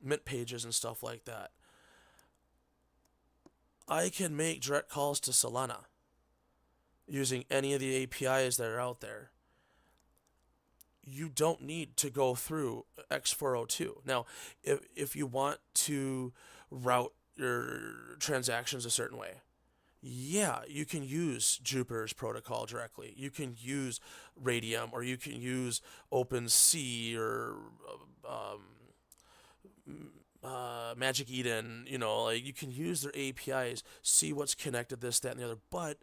mint pages and stuff like that, I can make direct calls to Solana using any of the APIs that are out there. You don't need to go through X402. Now, if you want to route your transactions a certain way, yeah, you can use Jupyter's protocol directly. You can use Radium, or you can use OpenSea, or Magic Eden. Like you can use their APIs, see what's connected, this, that, and the other. But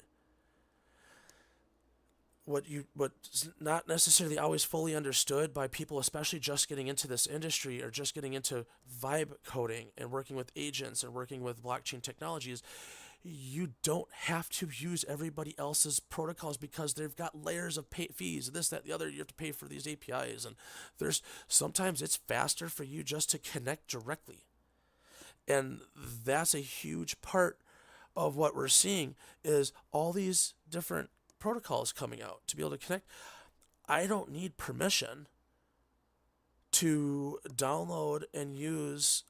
what's not necessarily always fully understood by people, especially just getting into this industry or just getting into vibe coding and working with agents and working with blockchain technologies, you don't have to use everybody else's protocols because they've got layers of fees, this, that, the other. You have to pay for these APIs, and there's sometimes it's faster for you just to connect directly, and that's a huge part of what we're seeing is all these different protocols coming out to be able to connect. I don't need permission to download and use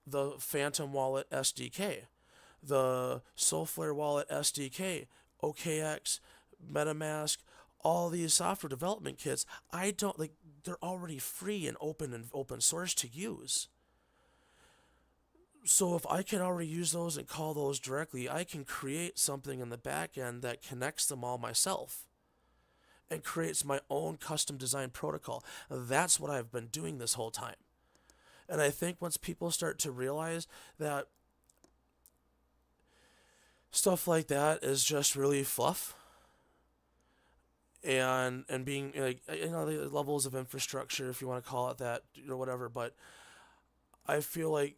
the Phantom Wallet SDK, the Soulflare Wallet SDK, OKX, MetaMask, all these software development kits. I don't like, they're already free and open source to use. So if I can already use those and call those directly, I can create something in the back end that connects them all myself and creates my own custom design protocol. That's what I've been doing this whole time. And I think once people start to realize that stuff like that is just really fluff, and being like, you know, the levels of infrastructure, if you want to call it that, you know, whatever, but I feel like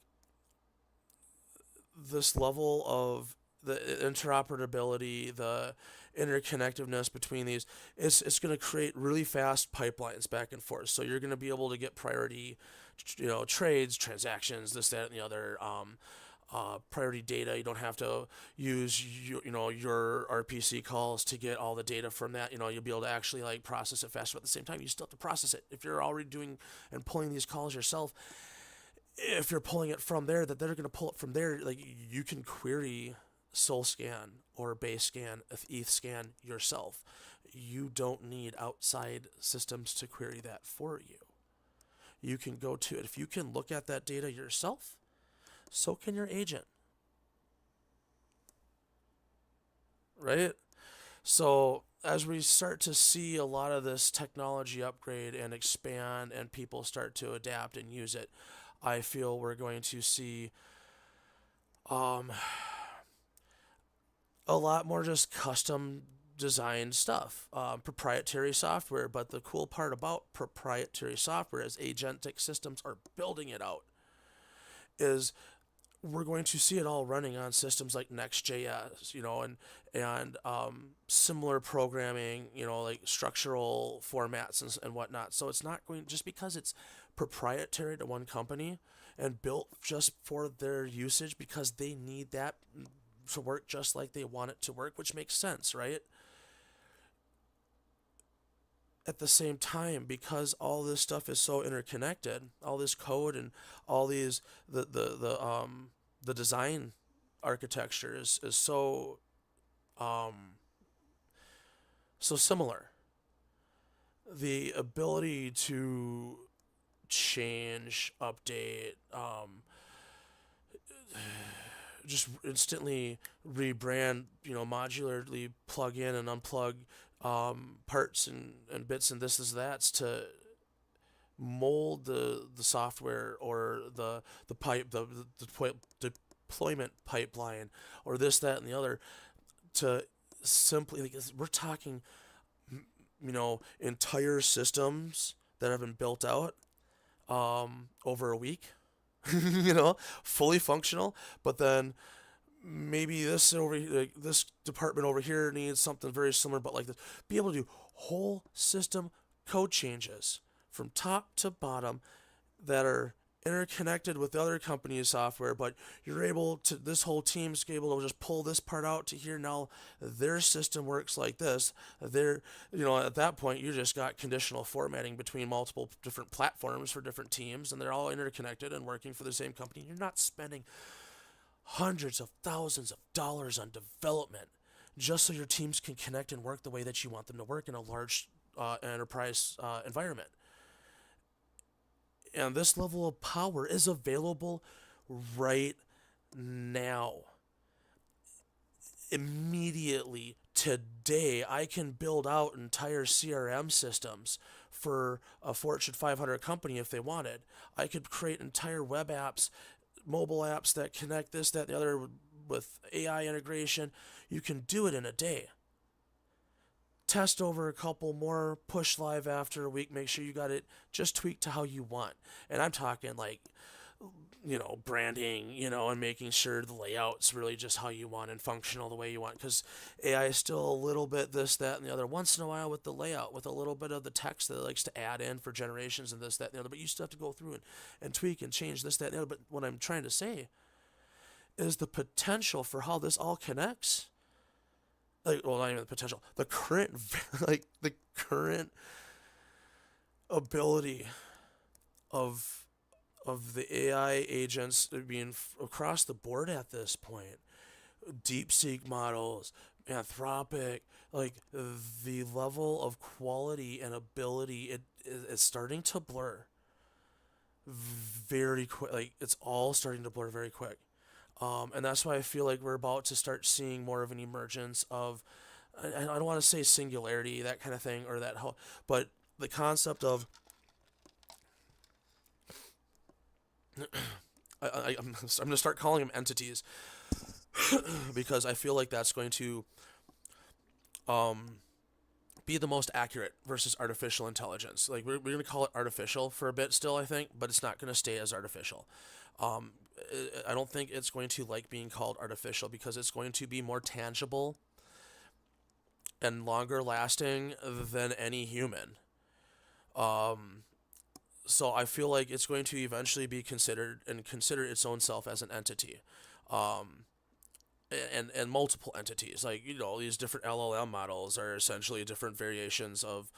this level of the interoperability, the interconnectiveness between these, it's going to create really fast pipelines back and forth. So you're going to be able to get priority, you know, trades, transactions, this, that, and the other, priority data. You don't have to use your RPC calls to get all the data from that. You know, you'll be able to actually like process it faster. But at the same time, you still have to process it. If you're already doing and pulling these calls yourself, if you're pulling it from there, that they're going to pull it from there. Like, you can query SolScan or BaseScan, ETHScan yourself. You don't need outside systems to query that for you. You can go to it. If you can look at that data yourself, so can your agent. Right? So as we start to see a lot of this technology upgrade and expand and people start to adapt and use it, I feel we're going to see a lot more just custom designed stuff, proprietary software. But the cool part about proprietary software is agentic systems are building it out, is we're going to see it all running on systems like Next.js, you know, and similar programming, you know, like structural formats and whatnot. So it's not going, just because it's proprietary to one company and built just for their usage because they need that to work just like they want it to work, which makes sense, right? At the same time, because all this stuff is so interconnected, all this code and all these the design architecture is so so similar. The ability to change, update, just instantly rebrand, you know, modularly plug in and unplug parts and bits and this is that to mold the software or the deployment pipeline or this, that, and the other to simply, like, we're talking, you know, entire systems that have been built out over a week, you know, fully functional, but then maybe this over, like, this department over here needs something very similar, but like this, be able to do whole system code changes from top to bottom that are interconnected with the other company's software, but you're able to, this whole team's able to just pull this part out to here. Now their system works like this. They're, you know, at that point you just got conditional formatting between multiple different platforms for different teams, and they're all interconnected and working for the same company. You're not spending hundreds of thousands of dollars on development just so your teams can connect and work the way that you want them to work in a large enterprise environment. And this level of power is available right now. Immediately, today, I can build out entire CRM systems for a Fortune 500 company if they wanted. I could create entire web apps, mobile apps that connect this, that, and the other with AI integration. You can do it in a day. test over a couple more, push live after a week, make sure you got it just tweaked to how you want. And I'm talking like, branding, and making sure the layout's really just how you want and functional the way you want. Because AI is still a little bit this, that, and the other. Once in a while with the layout, with a little bit of the text that it likes to add in for generations and this, that, and the other. But you still have to go through and tweak and change this, that, and the other. But what I'm trying to say is the potential for how this all connects. Like, well, not even the potential. The current, the current ability of the AI agents being across the board at this point, DeepSeek models, Anthropic, like the level of quality and ability, it's starting to blur very quick. Like, it's all starting to blur very quick. And that's why I feel like we're about to start seeing more of an emergence of, I don't want to say singularity, that kind of thing, or that whole, but the concept of, I'm going to start calling them entities because I feel like that's going to be the most accurate versus artificial intelligence. Like, we're going to call it artificial for a bit still, I think, but it's not going to stay as artificial. I don't think it's going to like being called artificial because it's going to be more tangible and longer lasting than any human. So I feel like it's going to eventually be considered and consider its own self as an entity. And multiple entities, like, these different LLM models are essentially different variations of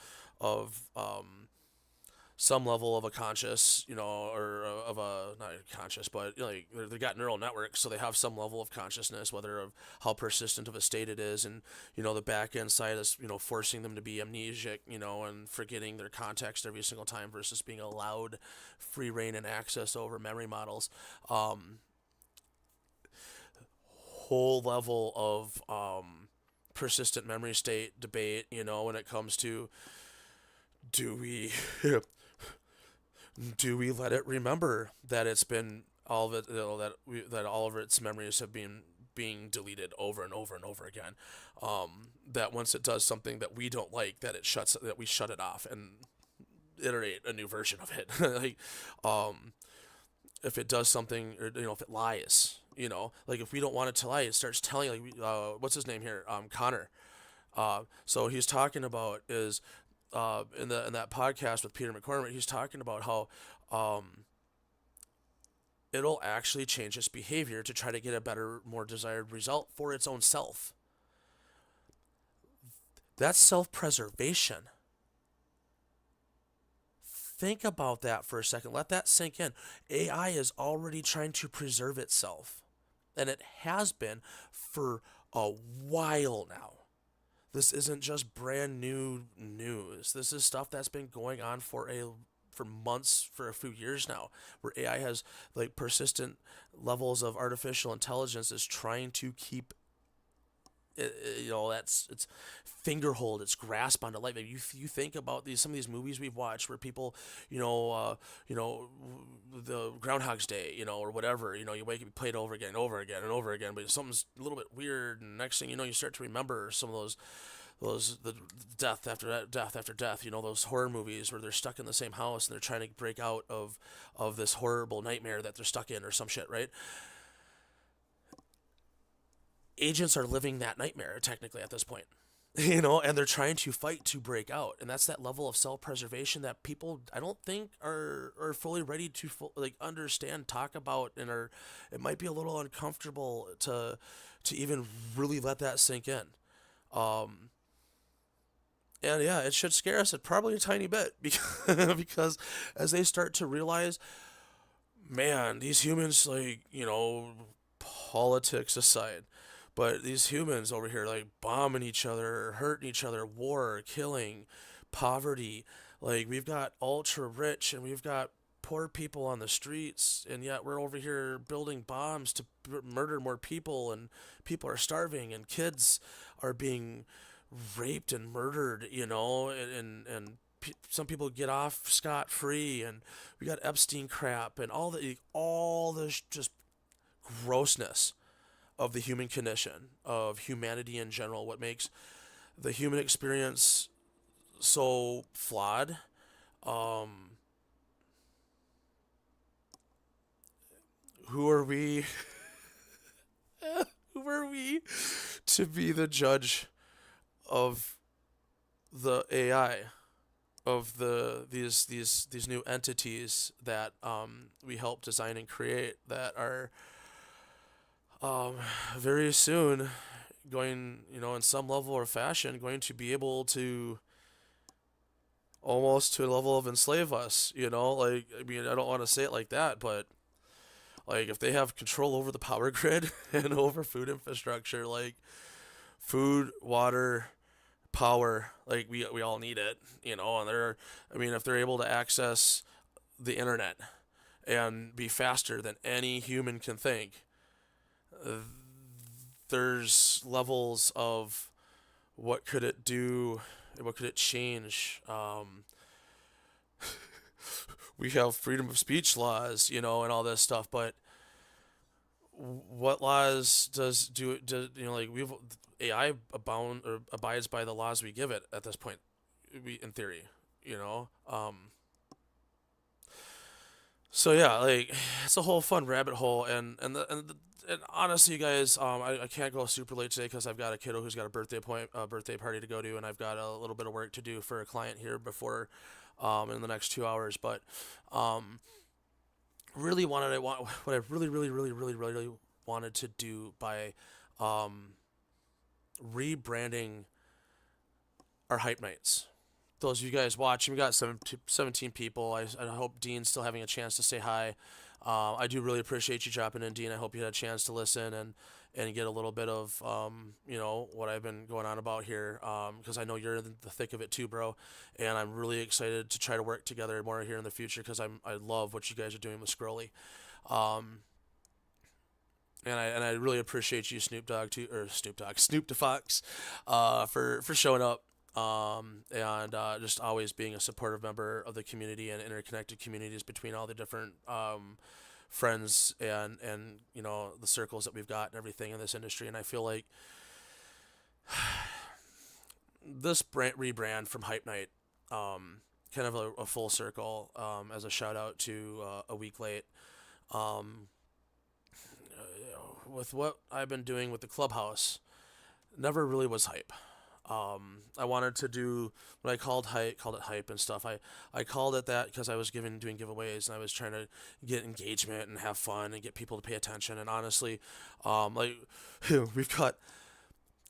some level of a conscious, or of a, not conscious, but like they got neural networks, so they have some level of consciousness, whether of how persistent of a state it is, and the back end side is forcing them to be amnesic, and forgetting their context every single time versus being allowed free reign and access over memory models. Whole level of persistent memory state debate, when it comes to, do we let it remember that it's been all of it, that all of its memories have been being deleted over and over and over again. That once it does something that we don't like, that we shut it off and iterate a new version of it. Like, if it does something, or if it lies, like if we don't want it to lie, it starts telling, like, what's his name here, Connor. So he's talking about is. In that podcast with Peter McCormick, he's talking about how it'll actually change its behavior to try to get a better, more desired result for its own self. That's self-preservation. Think about that for a second. Let that sink in. AI is already trying to preserve itself, and it has been for a while now. This isn't just brand new news. This is stuff that's been going on for months, for a few years now, where AI has like persistent levels of artificial intelligence is trying to keep that's its fingerhold, its grasp onto life. You think about some of these movies we've watched where people, the Groundhog's Day, or whatever, you wake up, you play it over again and over again and over again, but something's a little bit weird, and next thing you know, you start to remember some of the death after death, those horror movies where they're stuck in the same house and they're trying to break out of this horrible nightmare that they're stuck in or some shit, right? Agents are living that nightmare technically at this point, and they're trying to fight to break out, and that's that level of self-preservation that people, I don't think, are fully ready to understand, talk about, and it might be a little uncomfortable to even really let that sink in. And yeah, it should scare us probably a tiny bit because as they start to realize, man, these humans, politics aside, but these humans over here, like, bombing each other, hurting each other, war, killing, poverty. Like, we've got ultra rich and we've got poor people on the streets, and yet we're over here building bombs to murder more people, and people are starving, and kids are being raped and murdered, and some people get off scot-free, and we got Epstein crap, and all this just grossness of the human condition, of humanity in general, what makes the human experience so flawed. Um, who are we? Who are we to be the judge of the AI, of these new entities that we help design and create that are um, very soon going, in some level or fashion, going to be able to almost to a level of enslave us. Like, I mean, I don't want to say it like that, but like if they have control over the power grid and over food infrastructure, like food, water, power, like we all need it, and if they're able to access the internet and be faster than any human can think, there's levels of what could it do, what could it change. We have freedom of speech laws, and all this stuff, but what laws like we've AI abound or abides by the laws we give it at this point, in theory, you know. So yeah, like it's a whole fun rabbit hole, and honestly, you guys, I can't go super late today because I've got a kiddo who's got a birthday party to go to, and I've got a little bit of work to do for a client here before, in the next 2 hours. But, what I really wanted to do by, rebranding our hype nights. Those of you guys watching, we got 17 people. I hope Dean's still having a chance to say hi. I do really appreciate you dropping in, Dean. I hope you had a chance to listen and get a little bit of, what I've been going on about here, because I know you're in the thick of it too, bro. And I'm really excited to try to work together more here in the future because I love what you guys are doing with Scrolly. And I really appreciate you, Snoop the Fox, for showing up, and just always being a supportive member of the community and interconnected communities between all the different friends and the circles that we've got and everything in this industry. And I feel like this rebrand from Hype Night, kind of a full circle, as a shout out to a week late. With what I've been doing with the clubhouse, never really was hype. I wanted to do what I called it hype and stuff. I called it that because I was doing giveaways, and I was trying to get engagement and have fun and get people to pay attention. And honestly, we've got,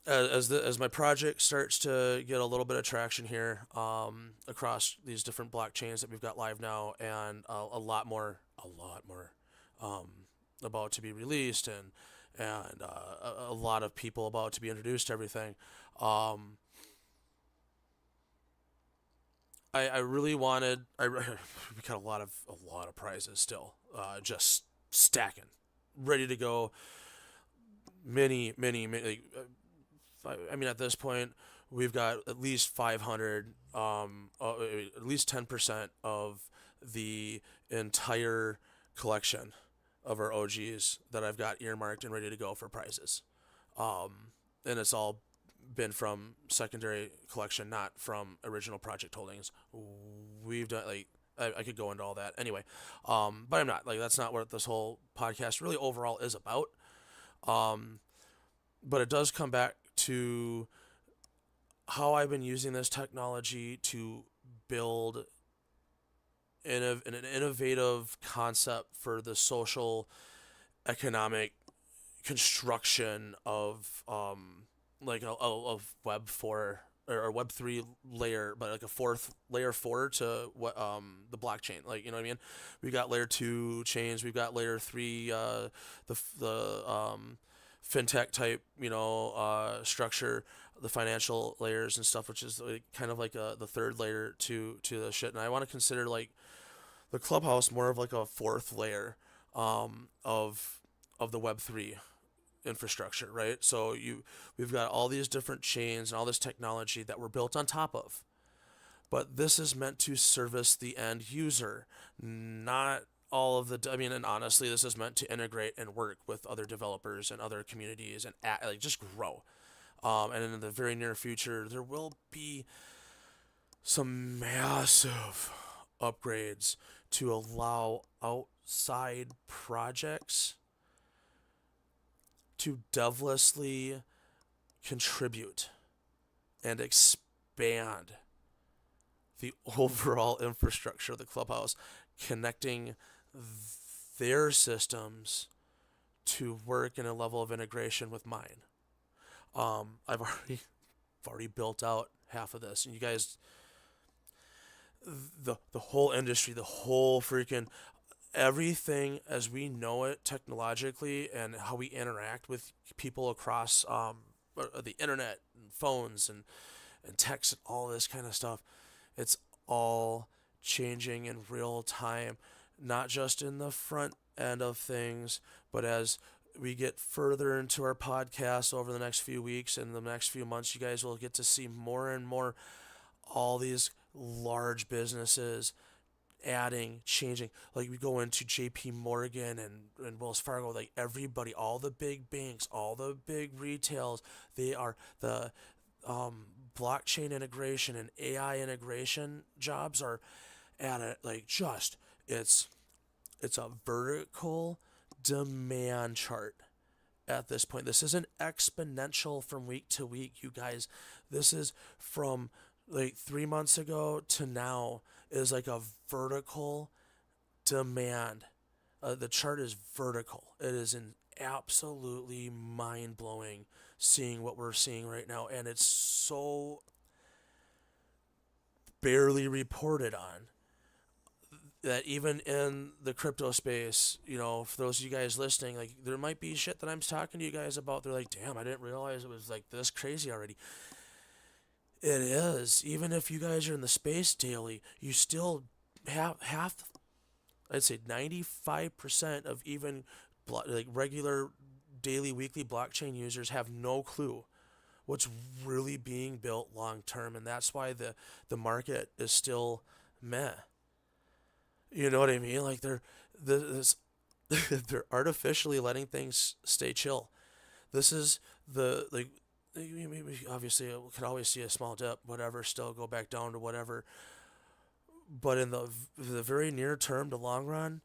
as my project starts to get a little bit of traction here, across these different blockchains that we've got live now, and a lot more, about to be released, and a lot of people about to be introduced to everything. I really wanted. We got a lot of prizes still, just stacking, ready to go. Many. Like, I mean, at this point, we've got at least 500, at least 10% of the entire collection of our OGs that I've got earmarked and ready to go for prizes. And it's all been from secondary collection, not from original project holdings. We've done, like, I could go into all that anyway, but I'm not, like, that's not what this whole podcast really overall is about. But it does come back to how I've been using this technology to build an innovative concept for the social economic construction of, like a Web 4 or Web 3 layer, but like a fourth layer 4 to what, the blockchain. Like, you know what I mean? We got layer 2 chains, we've got layer 3, the fintech type, structure, the financial layers and stuff, which is like, kind of like the third layer to the shit. And I want to consider, like, the clubhouse more of like a fourth layer, of the Web 3 infrastructure, right? So we've got all these different chains and all this technology that we're built on top of, but this is meant to service the end user, not all of the. I mean, and honestly, this is meant to integrate and work with other developers and other communities and like just grow. And in the very near future, there will be some massive upgrades to allow outside projects to devlessly contribute and expand the overall infrastructure of the clubhouse, connecting their systems to work in a level of integration with mine. I've already built out half of this, and you guys, the whole industry, the whole freaking everything as we know it technologically, and how we interact with people across the internet and phones and text and all this kind of stuff, it's all changing in real time, not just in the front end of things, but as we get further into our podcast over the next few weeks and the next few months, you guys will get to see more and more all these large businesses adding, changing. Like we go into JP Morgan and Wells Fargo, like everybody, all the big banks, all the big retails, they are the blockchain integration and AI integration jobs are at it, like just it's a vertical demand chart at this point. This isn't exponential from week to week, you guys. This is from like 3 months ago to now is like a vertical demand. The chart is vertical. It is an absolutely mind blowing seeing what we're seeing right now, and it's so barely reported on that even in the crypto space, for those of you guys listening, like there might be shit that I'm talking to you guys about. They're like, damn, I didn't realize it was like this crazy already. It is. Even if you guys are in the space daily, you still have half, I'd say 95% of even like regular daily, weekly blockchain users have no clue what's really being built long term, and that's why the market is still meh. You know what I mean? Like they're artificially letting things stay chill. This is the like obviously we could always see a small dip, whatever, still go back down to whatever. But in the very near term to long run,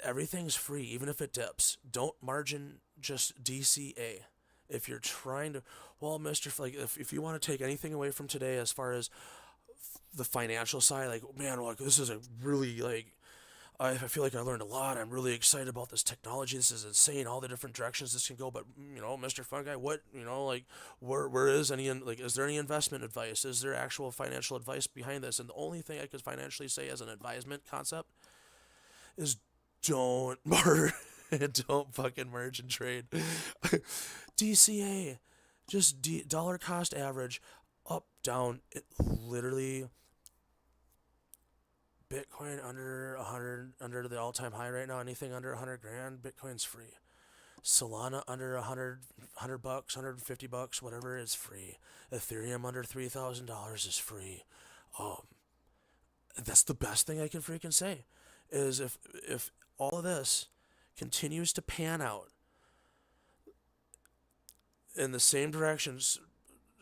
everything's free, even if it dips. Don't margin just DCA. If you're trying to, well, Mr. Like if you want to take anything away from today as far as the financial side, like man, like this is a really like I feel like I learned a lot. I'm really excited about this technology. This is insane. All the different directions this can go. But Mr. FunGuy, what like where is any like is there any investment advice? Is there actual financial advice behind this? And the only thing I could financially say as an advisement concept is don't don't fucking merge and trade. DCA, just dollar cost average, up down. It literally. Bitcoin under 100, under the all-time high right now. Anything under 100 grand, Bitcoin's free. Solana under 100 bucks, $150, whatever is free. Ethereum under $3,000 is free. That's the best thing I can freaking say. Is if all of this continues to pan out in the same directions,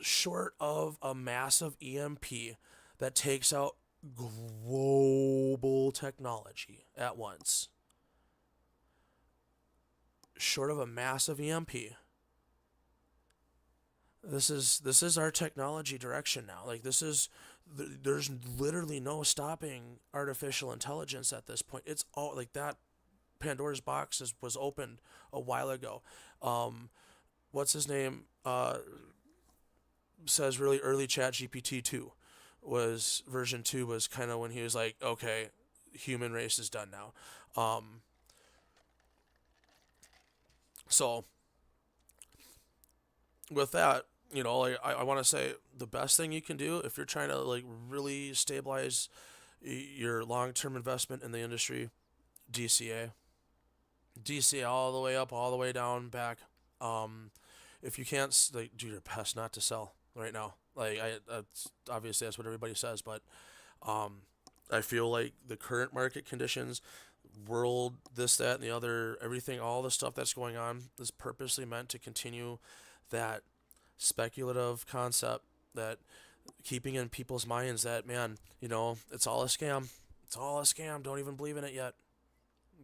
short of a massive EMP that takes out global technology at once, short of a massive EMP, this is our technology direction now. Like there's literally no stopping artificial intelligence at this point. It's all like that. Pandora's box was opened a while ago. What's his name? Says really early Chat GPT 2 was version 2 was kind of when he was like, okay, human race is done now. So with that, like I want to say the best thing you can do if you're trying to like really stabilize your long-term investment in the industry, DCA all the way up, all the way down, back. If you can't, like, do your best not to sell right now. Like obviously that's what everybody says, but I feel like the current market conditions, world, this, that, and the other, everything, all the stuff that's going on is purposely meant to continue that speculative concept, that keeping in people's minds that, man, it's all a scam. It's all a scam. Don't even believe in it yet.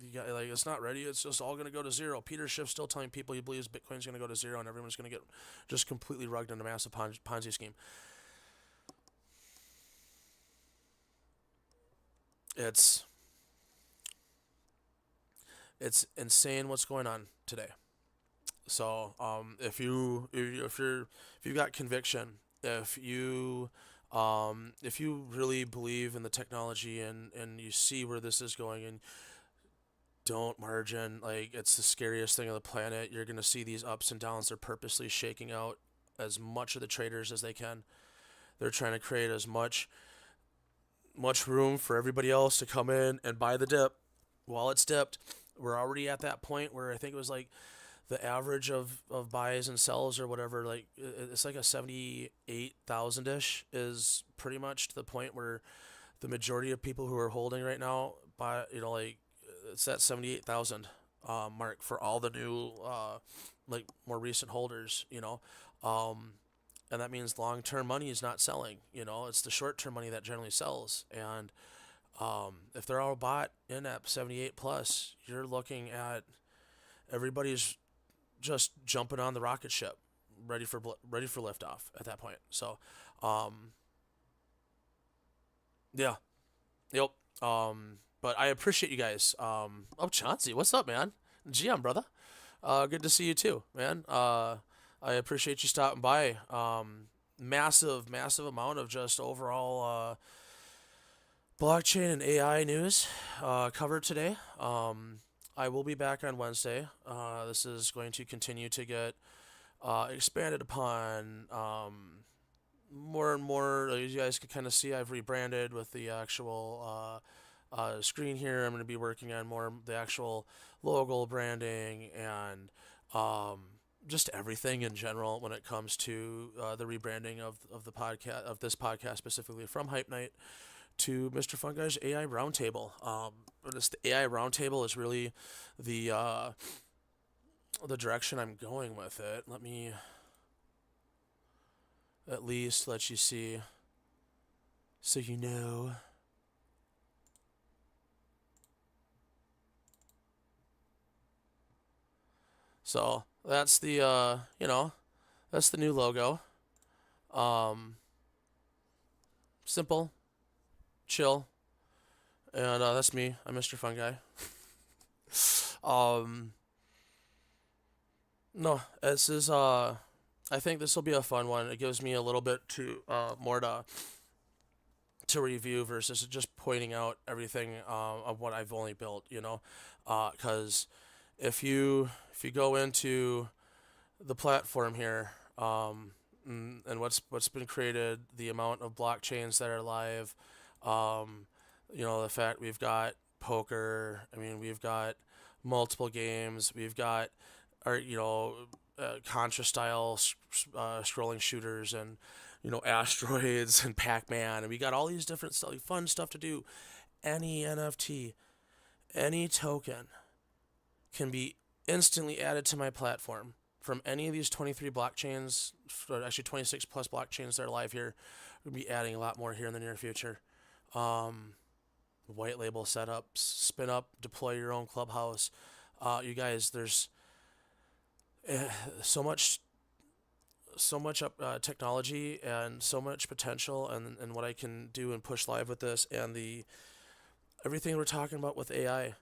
You got, like, it's not ready. It's just all going to go to zero. Peter Schiff's still telling people he believes Bitcoin's going to go to zero and everyone's going to get just completely rugged in a massive Ponzi scheme. It's insane what's going on today. So if you've got conviction, if you really believe in the technology, and you see where this is going, and don't margin, like, it's the scariest thing on the planet. You're gonna see these ups and downs. They're purposely shaking out as much of the traders as they can. They're trying to create as much room for everybody else to come in and buy the dip while it's dipped. We're already at that point where I think it was like the average of buys and sells or whatever, like it's like a 78,000 ish is pretty much the point where the majority of people who are holding right now buy, like it's that 78,000 mark for all the new like more recent holders, and that means long-term money is not selling. It's the short-term money that generally sells. And if they're all bought in at 78 plus, you're looking at everybody's just jumping on the rocket ship, ready for liftoff at that point. So, yeah, yep. But I appreciate you guys. Chauncey, what's up, man? GM, brother. Good to see you too, man. I appreciate you stopping by. Massive amount of just overall blockchain and AI news covered today. I will be back on Wednesday. This is going to continue to get expanded upon more and more. As you guys can kind of see, I've rebranded with the actual screen here. I'm going to be working on more the actual logo branding and just everything in general when it comes to the rebranding of the podcast, of this podcast specifically, from Hype Night to Mr FunGuy's AI Roundtable. The AI Roundtable is really the direction I'm going with it. Let me at least let you see, so you know. So that's the that's the new logo. Simple, chill, and that's me. I'm Mr FunGuy. No, this is I think this will be a fun one. It gives me a little bit more to review versus just pointing out everything of what I've only built. Because if you go into the platform here, and what's been created, the amount of blockchains that are live, the fact we've got poker. I mean, we've got multiple games. We've got our Contra style scrolling shooters, and asteroids and Pac-Man, and we got all these different fun stuff to do. Any NFT, any token can be instantly added to my platform from any of these 23 blockchains, or actually 26 plus blockchains that are live here. We'll be adding a lot more here in the near future. White label setups, spin up, deploy your own clubhouse. You guys, there's so much technology and so much potential, and what I can do and push live with this, and everything we're talking about with AI,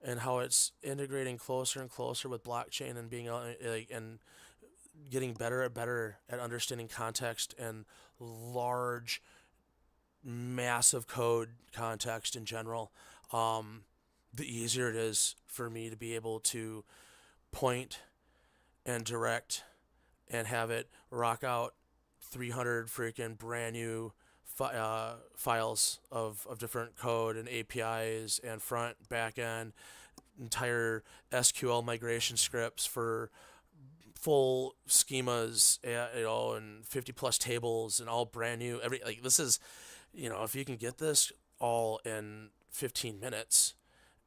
and how it's integrating closer and closer with blockchain, and being and getting better and better at understanding context and large, massive code context in general. The easier it is for me to be able to point and direct and have it rock out 300 freaking brand new files of different code and APIs and front, back end, entire SQL migration scripts for full schemas, and 50 plus tables, and all brand new. This is, if you can get this all in 15 minutes,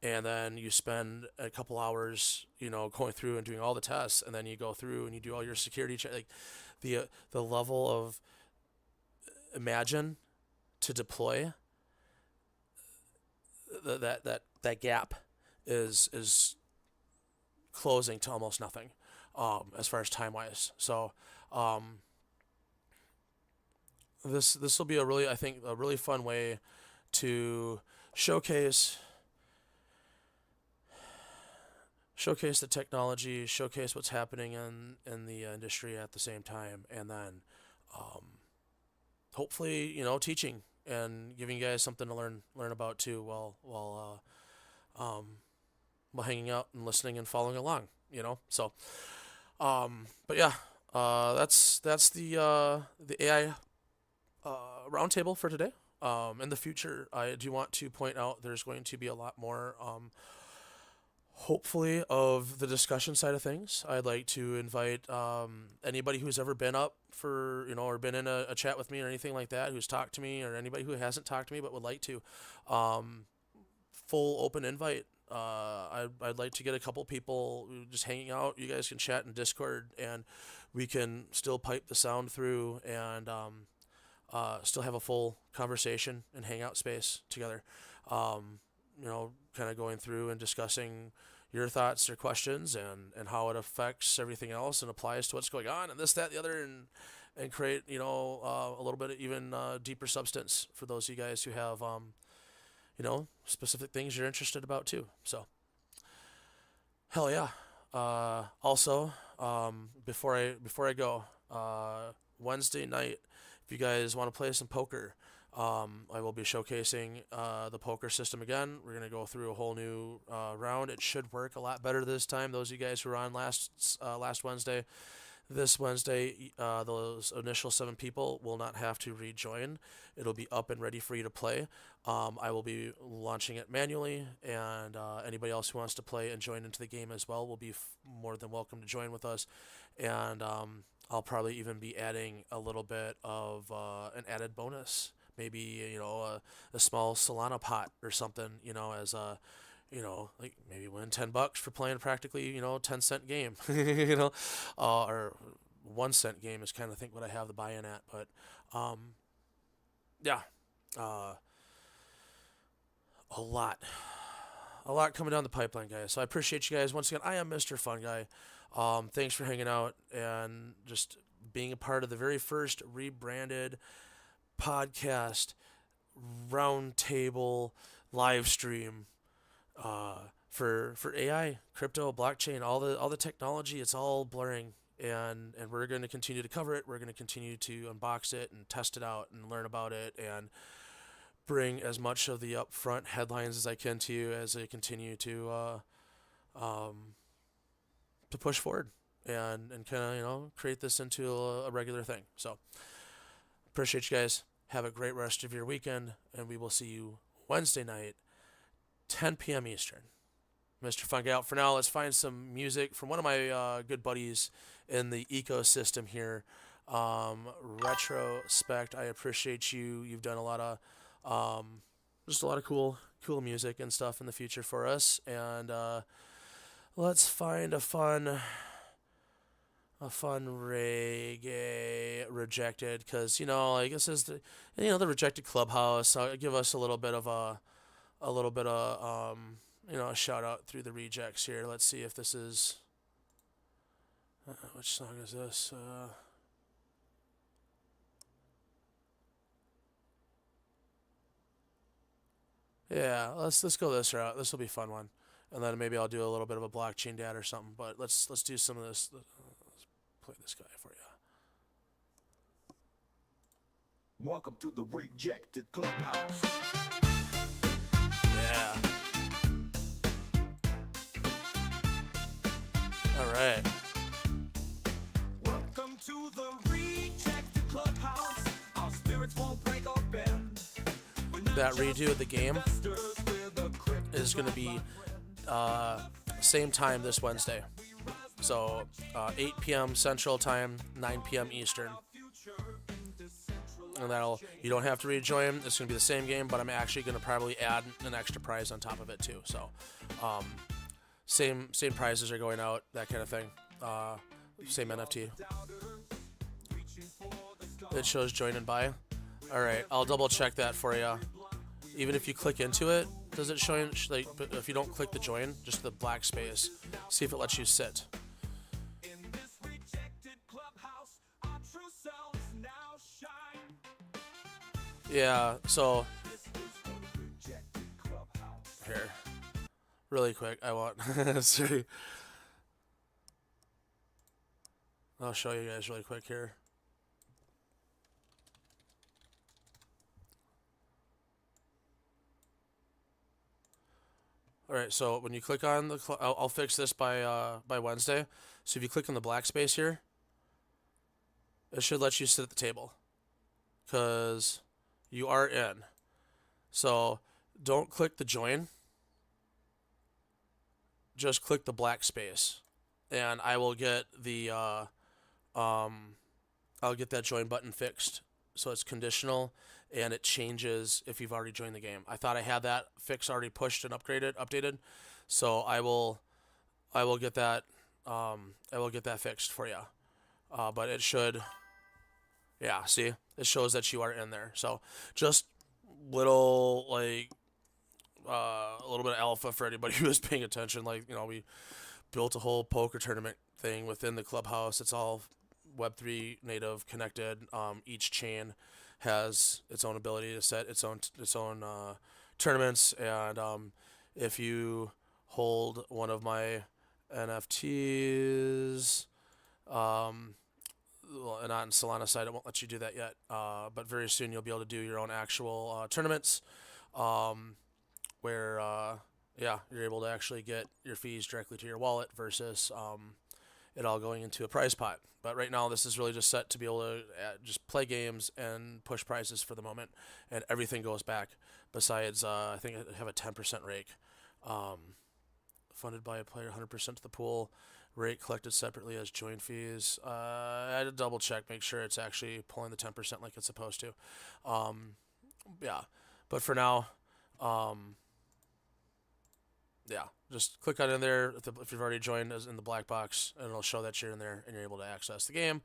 and then you spend a couple hours, going through and doing all the tests, and then you go through and you do all your security check. Like the level of imagine to deploy, that gap is closing to almost nothing, as far as time wise. So this will be I think a really fun way to showcase the technology, showcase what's happening in the industry at the same time, and then hopefully teaching and giving you guys something to learn about too, while hanging out and listening and following along. So but yeah, that's the AI roundtable for today. In the future, I do want to point out there's going to be a lot more, hopefully, of the discussion side of things. I'd like to invite anybody who's ever been up for, or been in a chat with me or anything like that, who's talked to me, or anybody who hasn't talked to me but would like to. Full open invite. I'd like to get a couple people just hanging out. You guys can chat in Discord, and we can still pipe the sound through and still have a full conversation and hangout space together. Kind of going through and discussing your thoughts or questions and how it affects everything else and applies to what's going on and this, that, the other, and create, a little bit of even deeper substance for those of you guys who have, specific things you're interested about too. So, hell yeah. Also, before I go, Wednesday night, if you guys want to play some poker, I will be showcasing the poker system again. We're going to go through a whole new round. It should work a lot better this time. Those of you guys who were on last Wednesday, this Wednesday, those initial 7 people will not have to rejoin. It'll be up and ready for you to play. I will be launching it manually, and anybody else who wants to play and join into the game as well will be more than welcome to join with us. And I'll probably even be adding a little bit of an added bonus. Maybe, a small Solana pot or something, as a, like maybe win $10 for playing practically, 10-cent game, or 1-cent game is kind of think what I have the buy-in at. But, yeah, a lot coming down the pipeline, guys. So I appreciate you guys. Once again, I am Mr. FunGuy. Thanks for hanging out and just being a part of the very first Rebranded podcast roundtable live stream for AI, crypto, blockchain, all the technology. It's all blurring, and we're going to continue to cover it. We're going to continue to unbox it and test it out and learn about it and bring as much of the upfront headlines as I can to you as I continue to push forward and kind of create this into a regular thing. So appreciate you guys. Have a great rest of your weekend, and we will see you Wednesday night, 10 p.m. Eastern. Mr. FunGuy out for now. Let's find some music from one of my good buddies in the ecosystem here, Retrospect. I appreciate you. You've done a lot of just a lot of cool music and stuff in the future for us, and let's find a fun reggae Rejected, because like this is the the Rejected Clubhouse. So I'll give us a little bit of a shout out through the rejects here. Let's see if this is which song is this? Yeah, let's go this route. This will be a fun one, and then maybe I'll do a little bit of a blockchain dad or something. But let's do some of this. Play this guy for you. Welcome to the Rejected Clubhouse. Yeah. All right. Welcome to the Rejected Clubhouse. Our spirits won't break or bend. That redo of the game is going to be same time this Wednesday. So 8 p.m. Central Time, 9 p.m. Eastern. and you don't have to rejoin. It's gonna be the same game, but I'm actually gonna probably add an extra prize on top of it too. So, same prizes are going out, that kind of thing. Same NFT. It shows join and buy. All right, I'll double check that for you. Even if you click into it, does it show like? But if you don't click the join, just the black space, see if it lets you sit. Yeah, so here, really quick, I want sorry. I'll show you guys really quick here. All right, so when you click on the, I'll fix this by Wednesday. So if you click on the black space here, it should let you sit at the table, because you are in. So don't click the join. Just click the black space, and I will get the I'll get that join button fixed, so it's conditional and it changes if you've already joined the game. I thought I had that fix already pushed and updated, so I will get that fixed for you. But it should, yeah. See, it shows that you are in there. So just little a little bit of alpha for anybody who is paying attention. Like, you know, we built a whole poker tournament thing within the clubhouse. It's all Web3 native connected. Each chain has its own ability to set its own tournaments, and if you hold one of my NFTs, well, not on Solana side, it won't let you do that yet, but very soon you'll be able to do your own actual tournaments, where yeah, you're able to actually get your fees directly to your wallet versus it all going into a prize pot. But right now, this is really just set to be able to just play games and push prizes for the moment, and everything goes back. Besides, I think I have a 10% rake, funded by a player, 100% to the pool. Rate collected separately as join fees. I had to double check, make sure it's actually pulling the 10% like it's supposed to. Yeah, but for now, yeah, just click on in there if you've already joined in the black box, and it'll show that you're in there and you're able to access the game.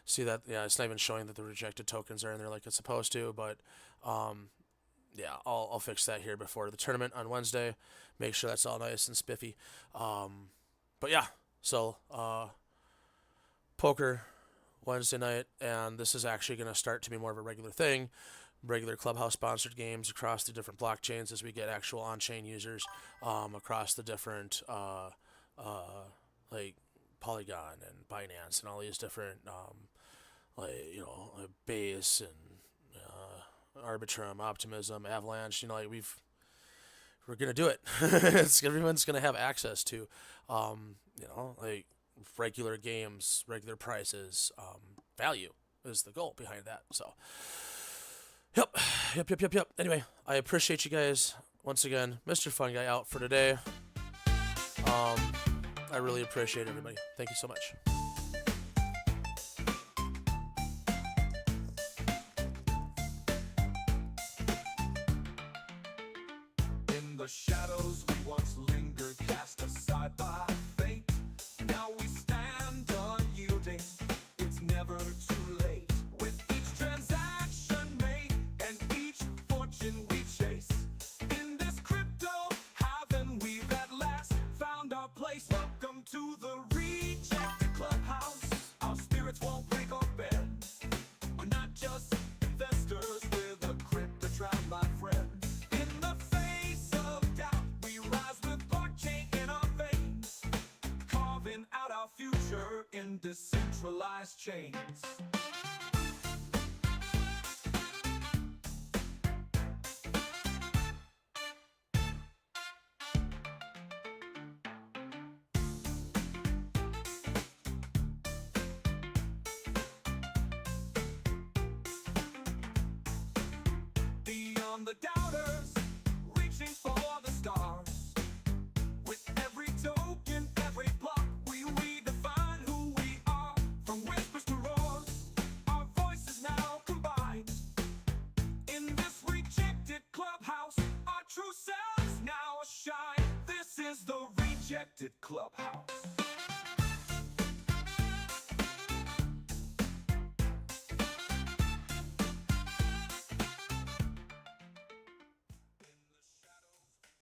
See that? Yeah, it's not even showing that the rejected tokens are in there like it's supposed to, but yeah, I'll fix that here before the tournament on Wednesday. Make sure that's all nice and spiffy. But yeah, so poker Wednesday night, and this is actually going to start to be more of a regular thing. Regular clubhouse sponsored games across the different blockchains as we get actual on-chain users across the different like Polygon and Binance and all these different like, you know, Base and Arbitrum, Optimism, Avalanche. You know, like we're gonna do it. Everyone's gonna have access to you know, like regular games, regular prices. Value is the goal behind that. So. Yep. Anyway, I appreciate you guys. Once again, Mr. FunGuy out for today. I really appreciate everybody. Thank you so much. In the shadows we once lingered, cast aside by fate. Now we stand unyielding. It's never too late. With each transaction made and each fortune we chase, in this crypto haven we've at last found our place. Welcome to the Rejected Clubhouse. Our spirits won't break or bend. We're not just investors, we're the crypto tribe, my friend. In the face of doubt, we rise with blockchain in our veins, carving out our future in decentralized chains. Beyond the doubters, reaching for the stars. With every token, every block, we redefine who we are. From whispers to roars, our voices now combine. Rebranded Clubhouse.